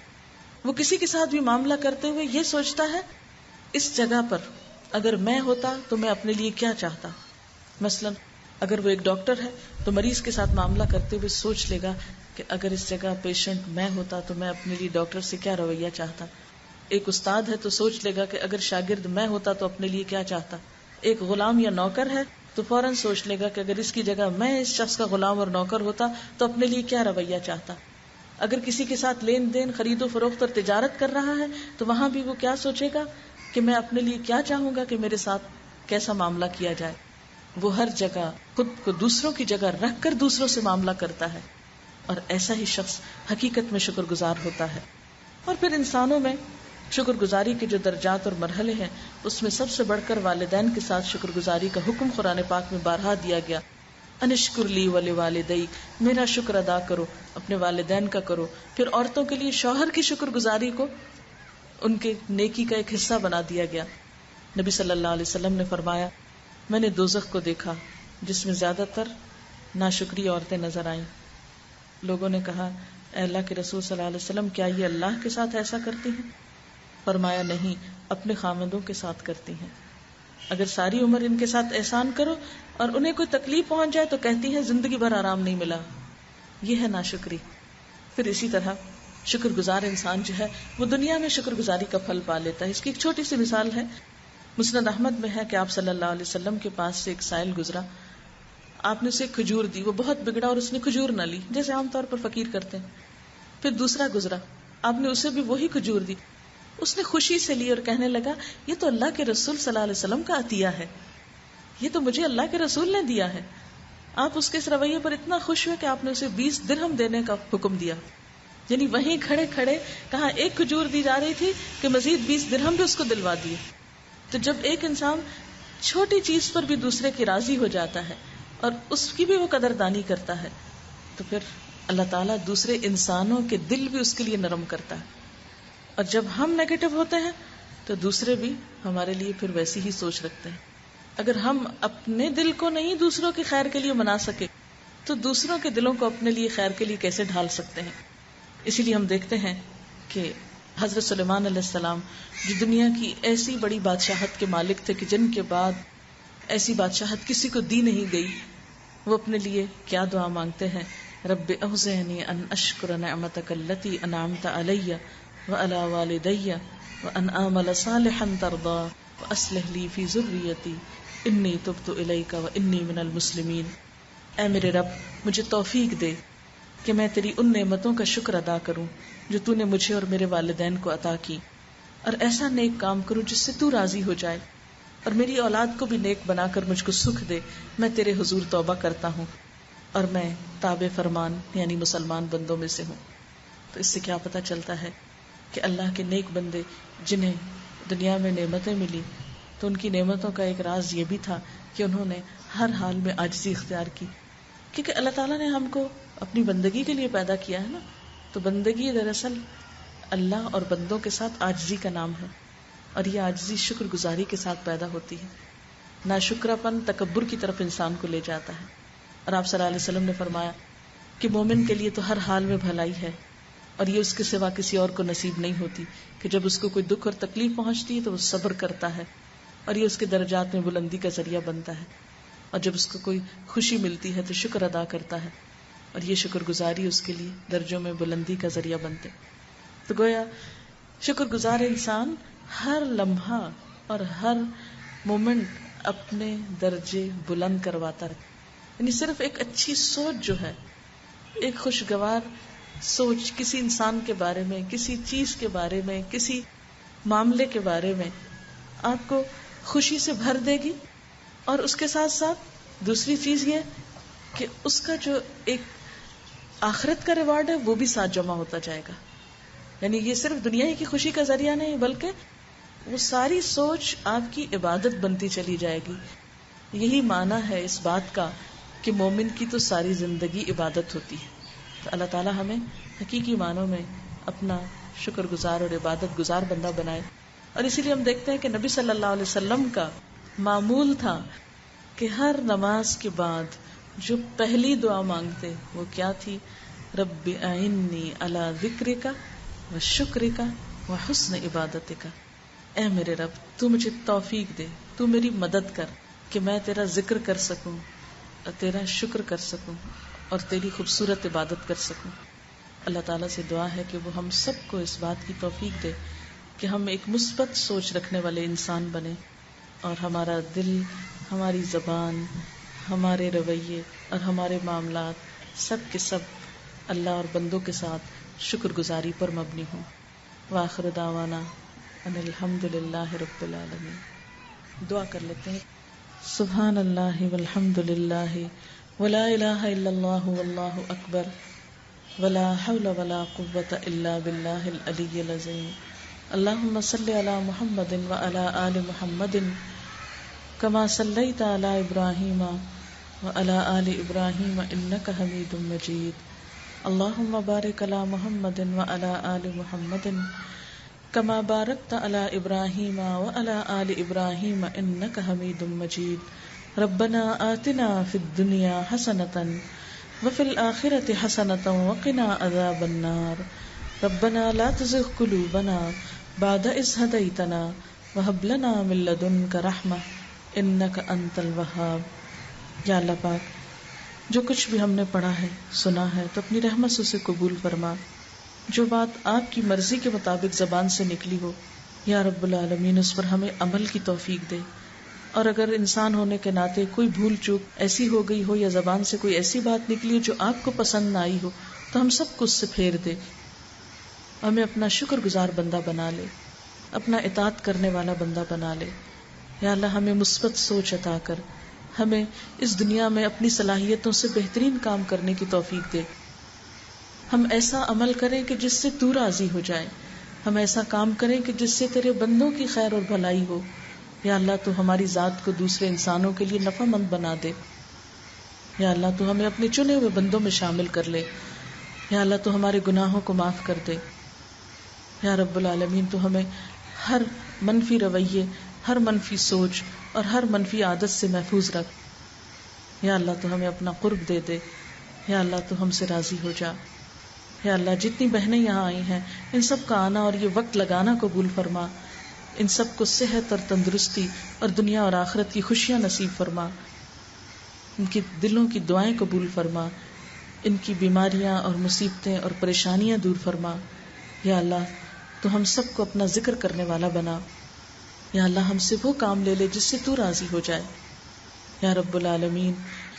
Speaker 3: وہ کسی کے ساتھ بھی معاملہ کرتے ہوئے یہ سوچتا ہے اس جگہ پر اگر میں ہوتا تو میں اپنے لیے کیا چاہتا. مثلا اگر وہ ایک ڈاکٹر ہے تو مریض کے ساتھ معاملہ کرتے ہوئے سوچ لے گا کہ اگر اس جگہ پیشنٹ میں ہوتا تو میں اپنے لیے ڈاکٹر سے کیا رویہ چاہتا. ایک استاد ہے تو سوچ لے گا کہ اگر شاگرد میں ہوتا تو اپنے لیے کیا چاہتا. ایک غلام یا نوکر ہے تو فوراً سوچ لے گا کہ اگر اس کی جگہ میں اس شخص کا غلام اور نوکر ہوتا تو اپنے لیے کیا رویہ چاہتا. اگر کسی کے ساتھ لین دین، خرید و فروخت اور تجارت کر رہا ہے تو وہاں بھی وہ کیا سوچے گا کہ میں اپنے لیے کیا چاہوں گا کہ میرے ساتھ کیسا معاملہ کیا جائے. وہ ہر جگہ خود کو دوسروں کی جگہ رکھ کر دوسروں سے معاملہ کرتا ہے، اور ایسا ہی شخص حقیقت میں شکر گزار ہوتا ہے. اور پھر انسانوں میں شکر گزاری کے جو درجات اور مرحلے ہیں اس میں سب سے بڑھ کر والدین کے ساتھ شکر گزاری کا حکم قرآن پاک میں بارہا دیا گیا. انشکر لی ولوالدیک، میرا شکر ادا کرو، اپنے والدین کا کرو. پھر عورتوں کے لیے شوہر کی شکر گزاری کو ان کے نیکی کا ایک حصہ بنا دیا گیا. نبی صلی اللہ علیہ وسلم نے فرمایا میں نے دوزخ کو دیکھا جس میں زیادہ تر ناشکری عورتیں نظر آئیں. لوگوں نے کہا اے اللہ کے رسول صلی اللہ علیہ وسلم کیا یہ اللہ کے ساتھ ایسا کرتی ہیں؟ فرمایا نہیں، اپنے خامندوں کے ساتھ کرتی ہیں. اگر ساری عمر ان کے ساتھ احسان کرو اور انہیں کوئی تکلیف پہنچ جائے تو کہتی ہیں زندگی بھر آرام نہیں ملا. یہ ہے ناشکری. پھر اسی طرح شکر گزار انسان جو ہے وہ دنیا میں شکر گزاری کا پھل پا لیتا ہے. اس کی ایک چھوٹی سی مثال ہے، مسند احمد میں ہے کہ آپ صلی اللہ علیہ وسلم کے پاس سے ایک سائل گزرا. آپ نے اسے کھجور دی، وہ بہت بگڑا اور اس نے کھجور نہ لی جیسے عام طور پر فقیر کرتے ہیں. پھر دوسرا گزرا، آپ نے اسے بھی وہی کھجور دی، اس نے خوشی سے لی اور کہنے لگا یہ تو اللہ کے رسول صلی اللہ علیہ وسلم کا عطیہ ہے، یہ تو مجھے اللہ کے رسول نے دیا ہے. آپ اس کے اس رویے پر اتنا خوش ہوئے کہ آپ نے اسے 20 درہم دینے کا حکم دیا. یعنی وہیں کھڑے کھڑے کہاں ایک کھجور دی جا رہی تھی کہ مزید 20 درہم بھی اس کو دلوا دیے. تو جب ایک انسان چھوٹی چیز پر بھی دوسرے کی راضی ہو جاتا ہے اور اس کی بھی وہ قدردانی کرتا ہے تو پھر اللہ تعالیٰ دوسرے انسانوں کے دل بھی اس کے لیے نرم کرتا ہے. اور جب ہم نیگیٹو ہوتے ہیں تو دوسرے بھی ہمارے لیے پھر ویسی ہی سوچ رکھتے ہیں. اگر ہم اپنے دل کو نہیں دوسروں کے خیر کے لیے منا سکے تو دوسروں کے دلوں کو اپنے لیے خیر کے لیے کیسے ڈھال سکتے ہیں. اسی لیے ہم دیکھتے ہیں کہ حضرت سلیمان علیہ السلام جو دنیا کی ایسی بڑی بادشاہت کے مالک تھے کہ جن کے بعد ایسی بادشاہت کسی کو دی نہیں گئی، وہ اپنے لیے کیا دعا مانگتے ہیں؟ رب اوزعنی ان اشکر نعمتک التی انعمت علی وعلی والدی وان اعمل صالحا ترضاه واصلح لی فی ذریتی انی تبت الیک وانی من المسلمین. اے میرے رب، مجھے توفیق دے کہ میں تیری ان نعمتوں کا شکر ادا کروں جو تو نے مجھے اور میرے والدین کو عطا کی، اور ایسا نیک کام کروں جس سے تو راضی ہو جائے، اور میری اولاد کو بھی نیک بنا کر مجھ کو سکھ دے. میں تیرے حضور توبہ کرتا ہوں اور میں تابع فرمان یعنی مسلمان بندوں میں سے ہوں. تو اس سے کیا پتہ چلتا ہے کہ اللہ کے نیک بندے جنہیں دنیا میں نعمتیں ملی تو ان کی نعمتوں کا ایک راز یہ بھی تھا کہ انہوں نے ہر حال میں عاجزی اختیار کی، کیونکہ اللہ تعالیٰ نے ہم کو اپنی بندگی کے لیے پیدا کیا ہے نا. تو بندگی دراصل اللہ اور بندوں کے ساتھ عاجزی کا نام ہے، اور یہ عاجزی شکر گزاری کے ساتھ پیدا ہوتی ہے. ناشکراپن تکبر کی طرف انسان کو لے جاتا ہے. اور آپ صلی اللہ علیہ وسلم نے فرمایا کہ مومن کے لیے تو ہر حال میں بھلائی ہے، اور یہ اس کے سوا کسی اور کو نصیب نہیں ہوتی کہ جب اس کو کوئی دکھ اور تکلیف پہنچتی ہے تو وہ صبر کرتا ہے، اور یہ اس کے درجات میں بلندی کا ذریعہ بنتا ہے. اور جب اس کو کوئی خوشی ملتی ہے تو شکر ادا کرتا ہے، اور یہ شکر گزاری اس کے لیے درجوں میں بلندی کا ذریعہ بنتے. تو گویا شکر گزار انسان ہر لمحہ اور ہر مومنٹ اپنے درجے بلند کرواتا ہے. یعنی صرف ایک اچھی سوچ جو ہے، ایک خوشگوار سوچ کسی انسان کے بارے میں، کسی چیز کے بارے میں، کسی معاملے کے بارے میں آپ کو خوشی سے بھر دے گی. اور اس کے ساتھ ساتھ دوسری چیز یہ کہ اس کا جو ایک آخرت کا ریوارڈ ہے وہ بھی ساتھ جمع ہوتا جائے گا. یعنی یہ صرف دنیا ہی کی خوشی کا ذریعہ نہیں بلکہ وہ ساری سوچ آپ کی عبادت بنتی چلی جائے گی. یہی معنی ہے اس بات کا کہ مومن کی تو ساری زندگی عبادت ہوتی ہے. تو اللہ تعالی ہمیں حقیقی معنوں میں اپنا شکر گزار اور عبادت گزار بندہ بنائے. اور اسی لیے ہم دیکھتے ہیں کہ نبی صلی اللہ علیہ وسلم کا معمول تھا کہ ہر نماز کے بعد جو پہلی دعا مانگتے وہ کیا تھی؟ رب اعنی علی ذکرک و شکرک و حسن عبادتک. اے میرے رب، تو مجھے توفیق دے، تو میری مدد کر کہ میں تیرا ذکر کر سکوں اور تیرا شکر کر سکوں اور تیری خوبصورت عبادت کر سکوں. اللہ تعالیٰ سے دعا ہے کہ وہ ہم سب کو اس بات کی توفیق دے کہ ہم ایک مثبت سوچ رکھنے والے انسان بنے، اور ہمارا دل، ہماری زبان، ہمارے رویے اور ہمارے معاملات سب کے سب اللہ اور بندوں کے ساتھ شکر گزاری پر مبنی ہوں. وآخر دعوانا ان الحمد للہ رب العالمین. دعا کر لیتے ہیں. سبحان اللہ والحمد للہ ولا الہ الا اللہ واللہ اکبر ولا حول ولا قوة الا باللہ العلی العظیم. اللہم صلی علی محمد وعلی آل محمد کما صلیت علی ابراہیم وعلی آل ابراہیم انک حمید مجید. اللہم بارک علی محمد وعلی آل محمد کما بارکت علی ابراہیم وعلی آل ابراہیم انک حمید مجید. ربنا آتنا فی الدنیا حسنۃ وفی الآخرۃ حسنۃ وقنا عذاب النار. ربنا لا تزغ قلوبنا بعد اذ ہدیتنا وہب لنا من لدنک رحمہ انک انت الوہاب. یا اللہ پاک، جو کچھ بھی ہم نے پڑھا ہے، سنا ہے، تو اپنی رحمت سے اسے قبول فرما. جو بات آپ کی مرضی کے مطابق زبان سے نکلی ہو، یا رب العالمین اس پر ہمیں عمل کی توفیق دے. اور اگر انسان ہونے کے ناطے کوئی بھول چوک ایسی ہو گئی ہو یا زبان سے کوئی ایسی بات نکلی ہو جو آپ کو پسند نہ آئی ہو، تو ہم سب کو اس سے پھیر دے. ہمیں اپنا شکر گزار بندہ بنا لے، اپنا اطاعت کرنے والا بندہ بنا لے. یا اللہ ہمیں مثبت سوچ عطا کر، ہمیں اس دنیا میں اپنی صلاحیتوں سے بہترین کام کرنے کی توفیق دے. ہم ایسا عمل کریں کہ جس سے تو راضی ہو جائے، ہم ایسا کام کریں کہ جس سے تیرے بندوں کی خیر اور بھلائی ہو. یا اللہ تو ہماری ذات کو دوسرے انسانوں کے لیے نفع مند بنا دے. یا اللہ تو ہمیں اپنے چنے ہوئے بندوں میں شامل کر لے. یا اللہ تو ہمارے گناہوں کو معاف کر دے. یا رب العالمین تو ہمیں ہر منفی رویے، ہر منفی سوچ اور ہر منفی عادت سے محفوظ رکھ. یا اللہ تو ہمیں اپنا قرب دے دے. یا اللہ تو ہم سے راضی ہو جا. یا اللہ جتنی بہنیں یہاں آئی ہیں ان سب کا آنا اور یہ وقت لگانا قبول فرما. ان سب کو صحت اور تندرستی اور دنیا اور آخرت کی خوشیاں نصیب فرما. ان کی دلوں کی دعائیں قبول فرما. ان کی بیماریاں اور مصیبتیں اور پریشانیاں دور فرما. یا اللہ تو ہم سب کو اپنا ذکر کرنے والا بنا. یا اللہ ہم سے وہ کام لے لے جس سے تو راضی ہو جائے. یا رب العالمین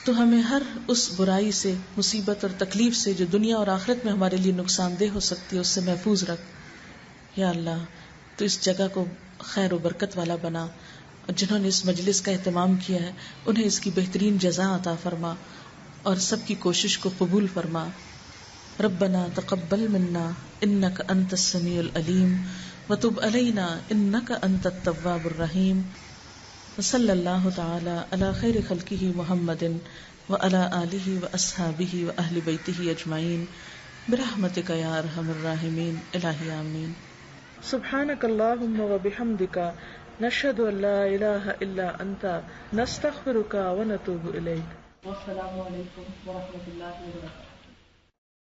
Speaker 3: تو ہمیں ہر اس برائی سے، مصیبت اور تکلیف سے جو دنیا اور آخرت میں ہمارے لیے نقصان دہ ہو سکتی ہے اس سے محفوظ رکھ. یا اللہ تو اس جگہ کو خیر و برکت والا بنا، اور جنہوں نے اس مجلس کا اہتمام کیا ہے انہیں اس کی بہترین جزا عطا فرما اور سب کی کوشش کو قبول فرما. ربنا تقبل منا انک انت السمیع العلیم وتب علینا انک انت التواب الرحیم. وصلی اللہ تعالی علی خیر خلقہ محمد وعلی آلہ واصحابہ واہل بیتہ اجمعین برحمتک یا ارحم الراحمین. الہی آمین. سبحانک اللہم وبحمدک نشہد ان لا الہ الا انت نستغفرک ونتوب الیک. والسلام علیکم ورحمۃ اللہ وبرکاتہ.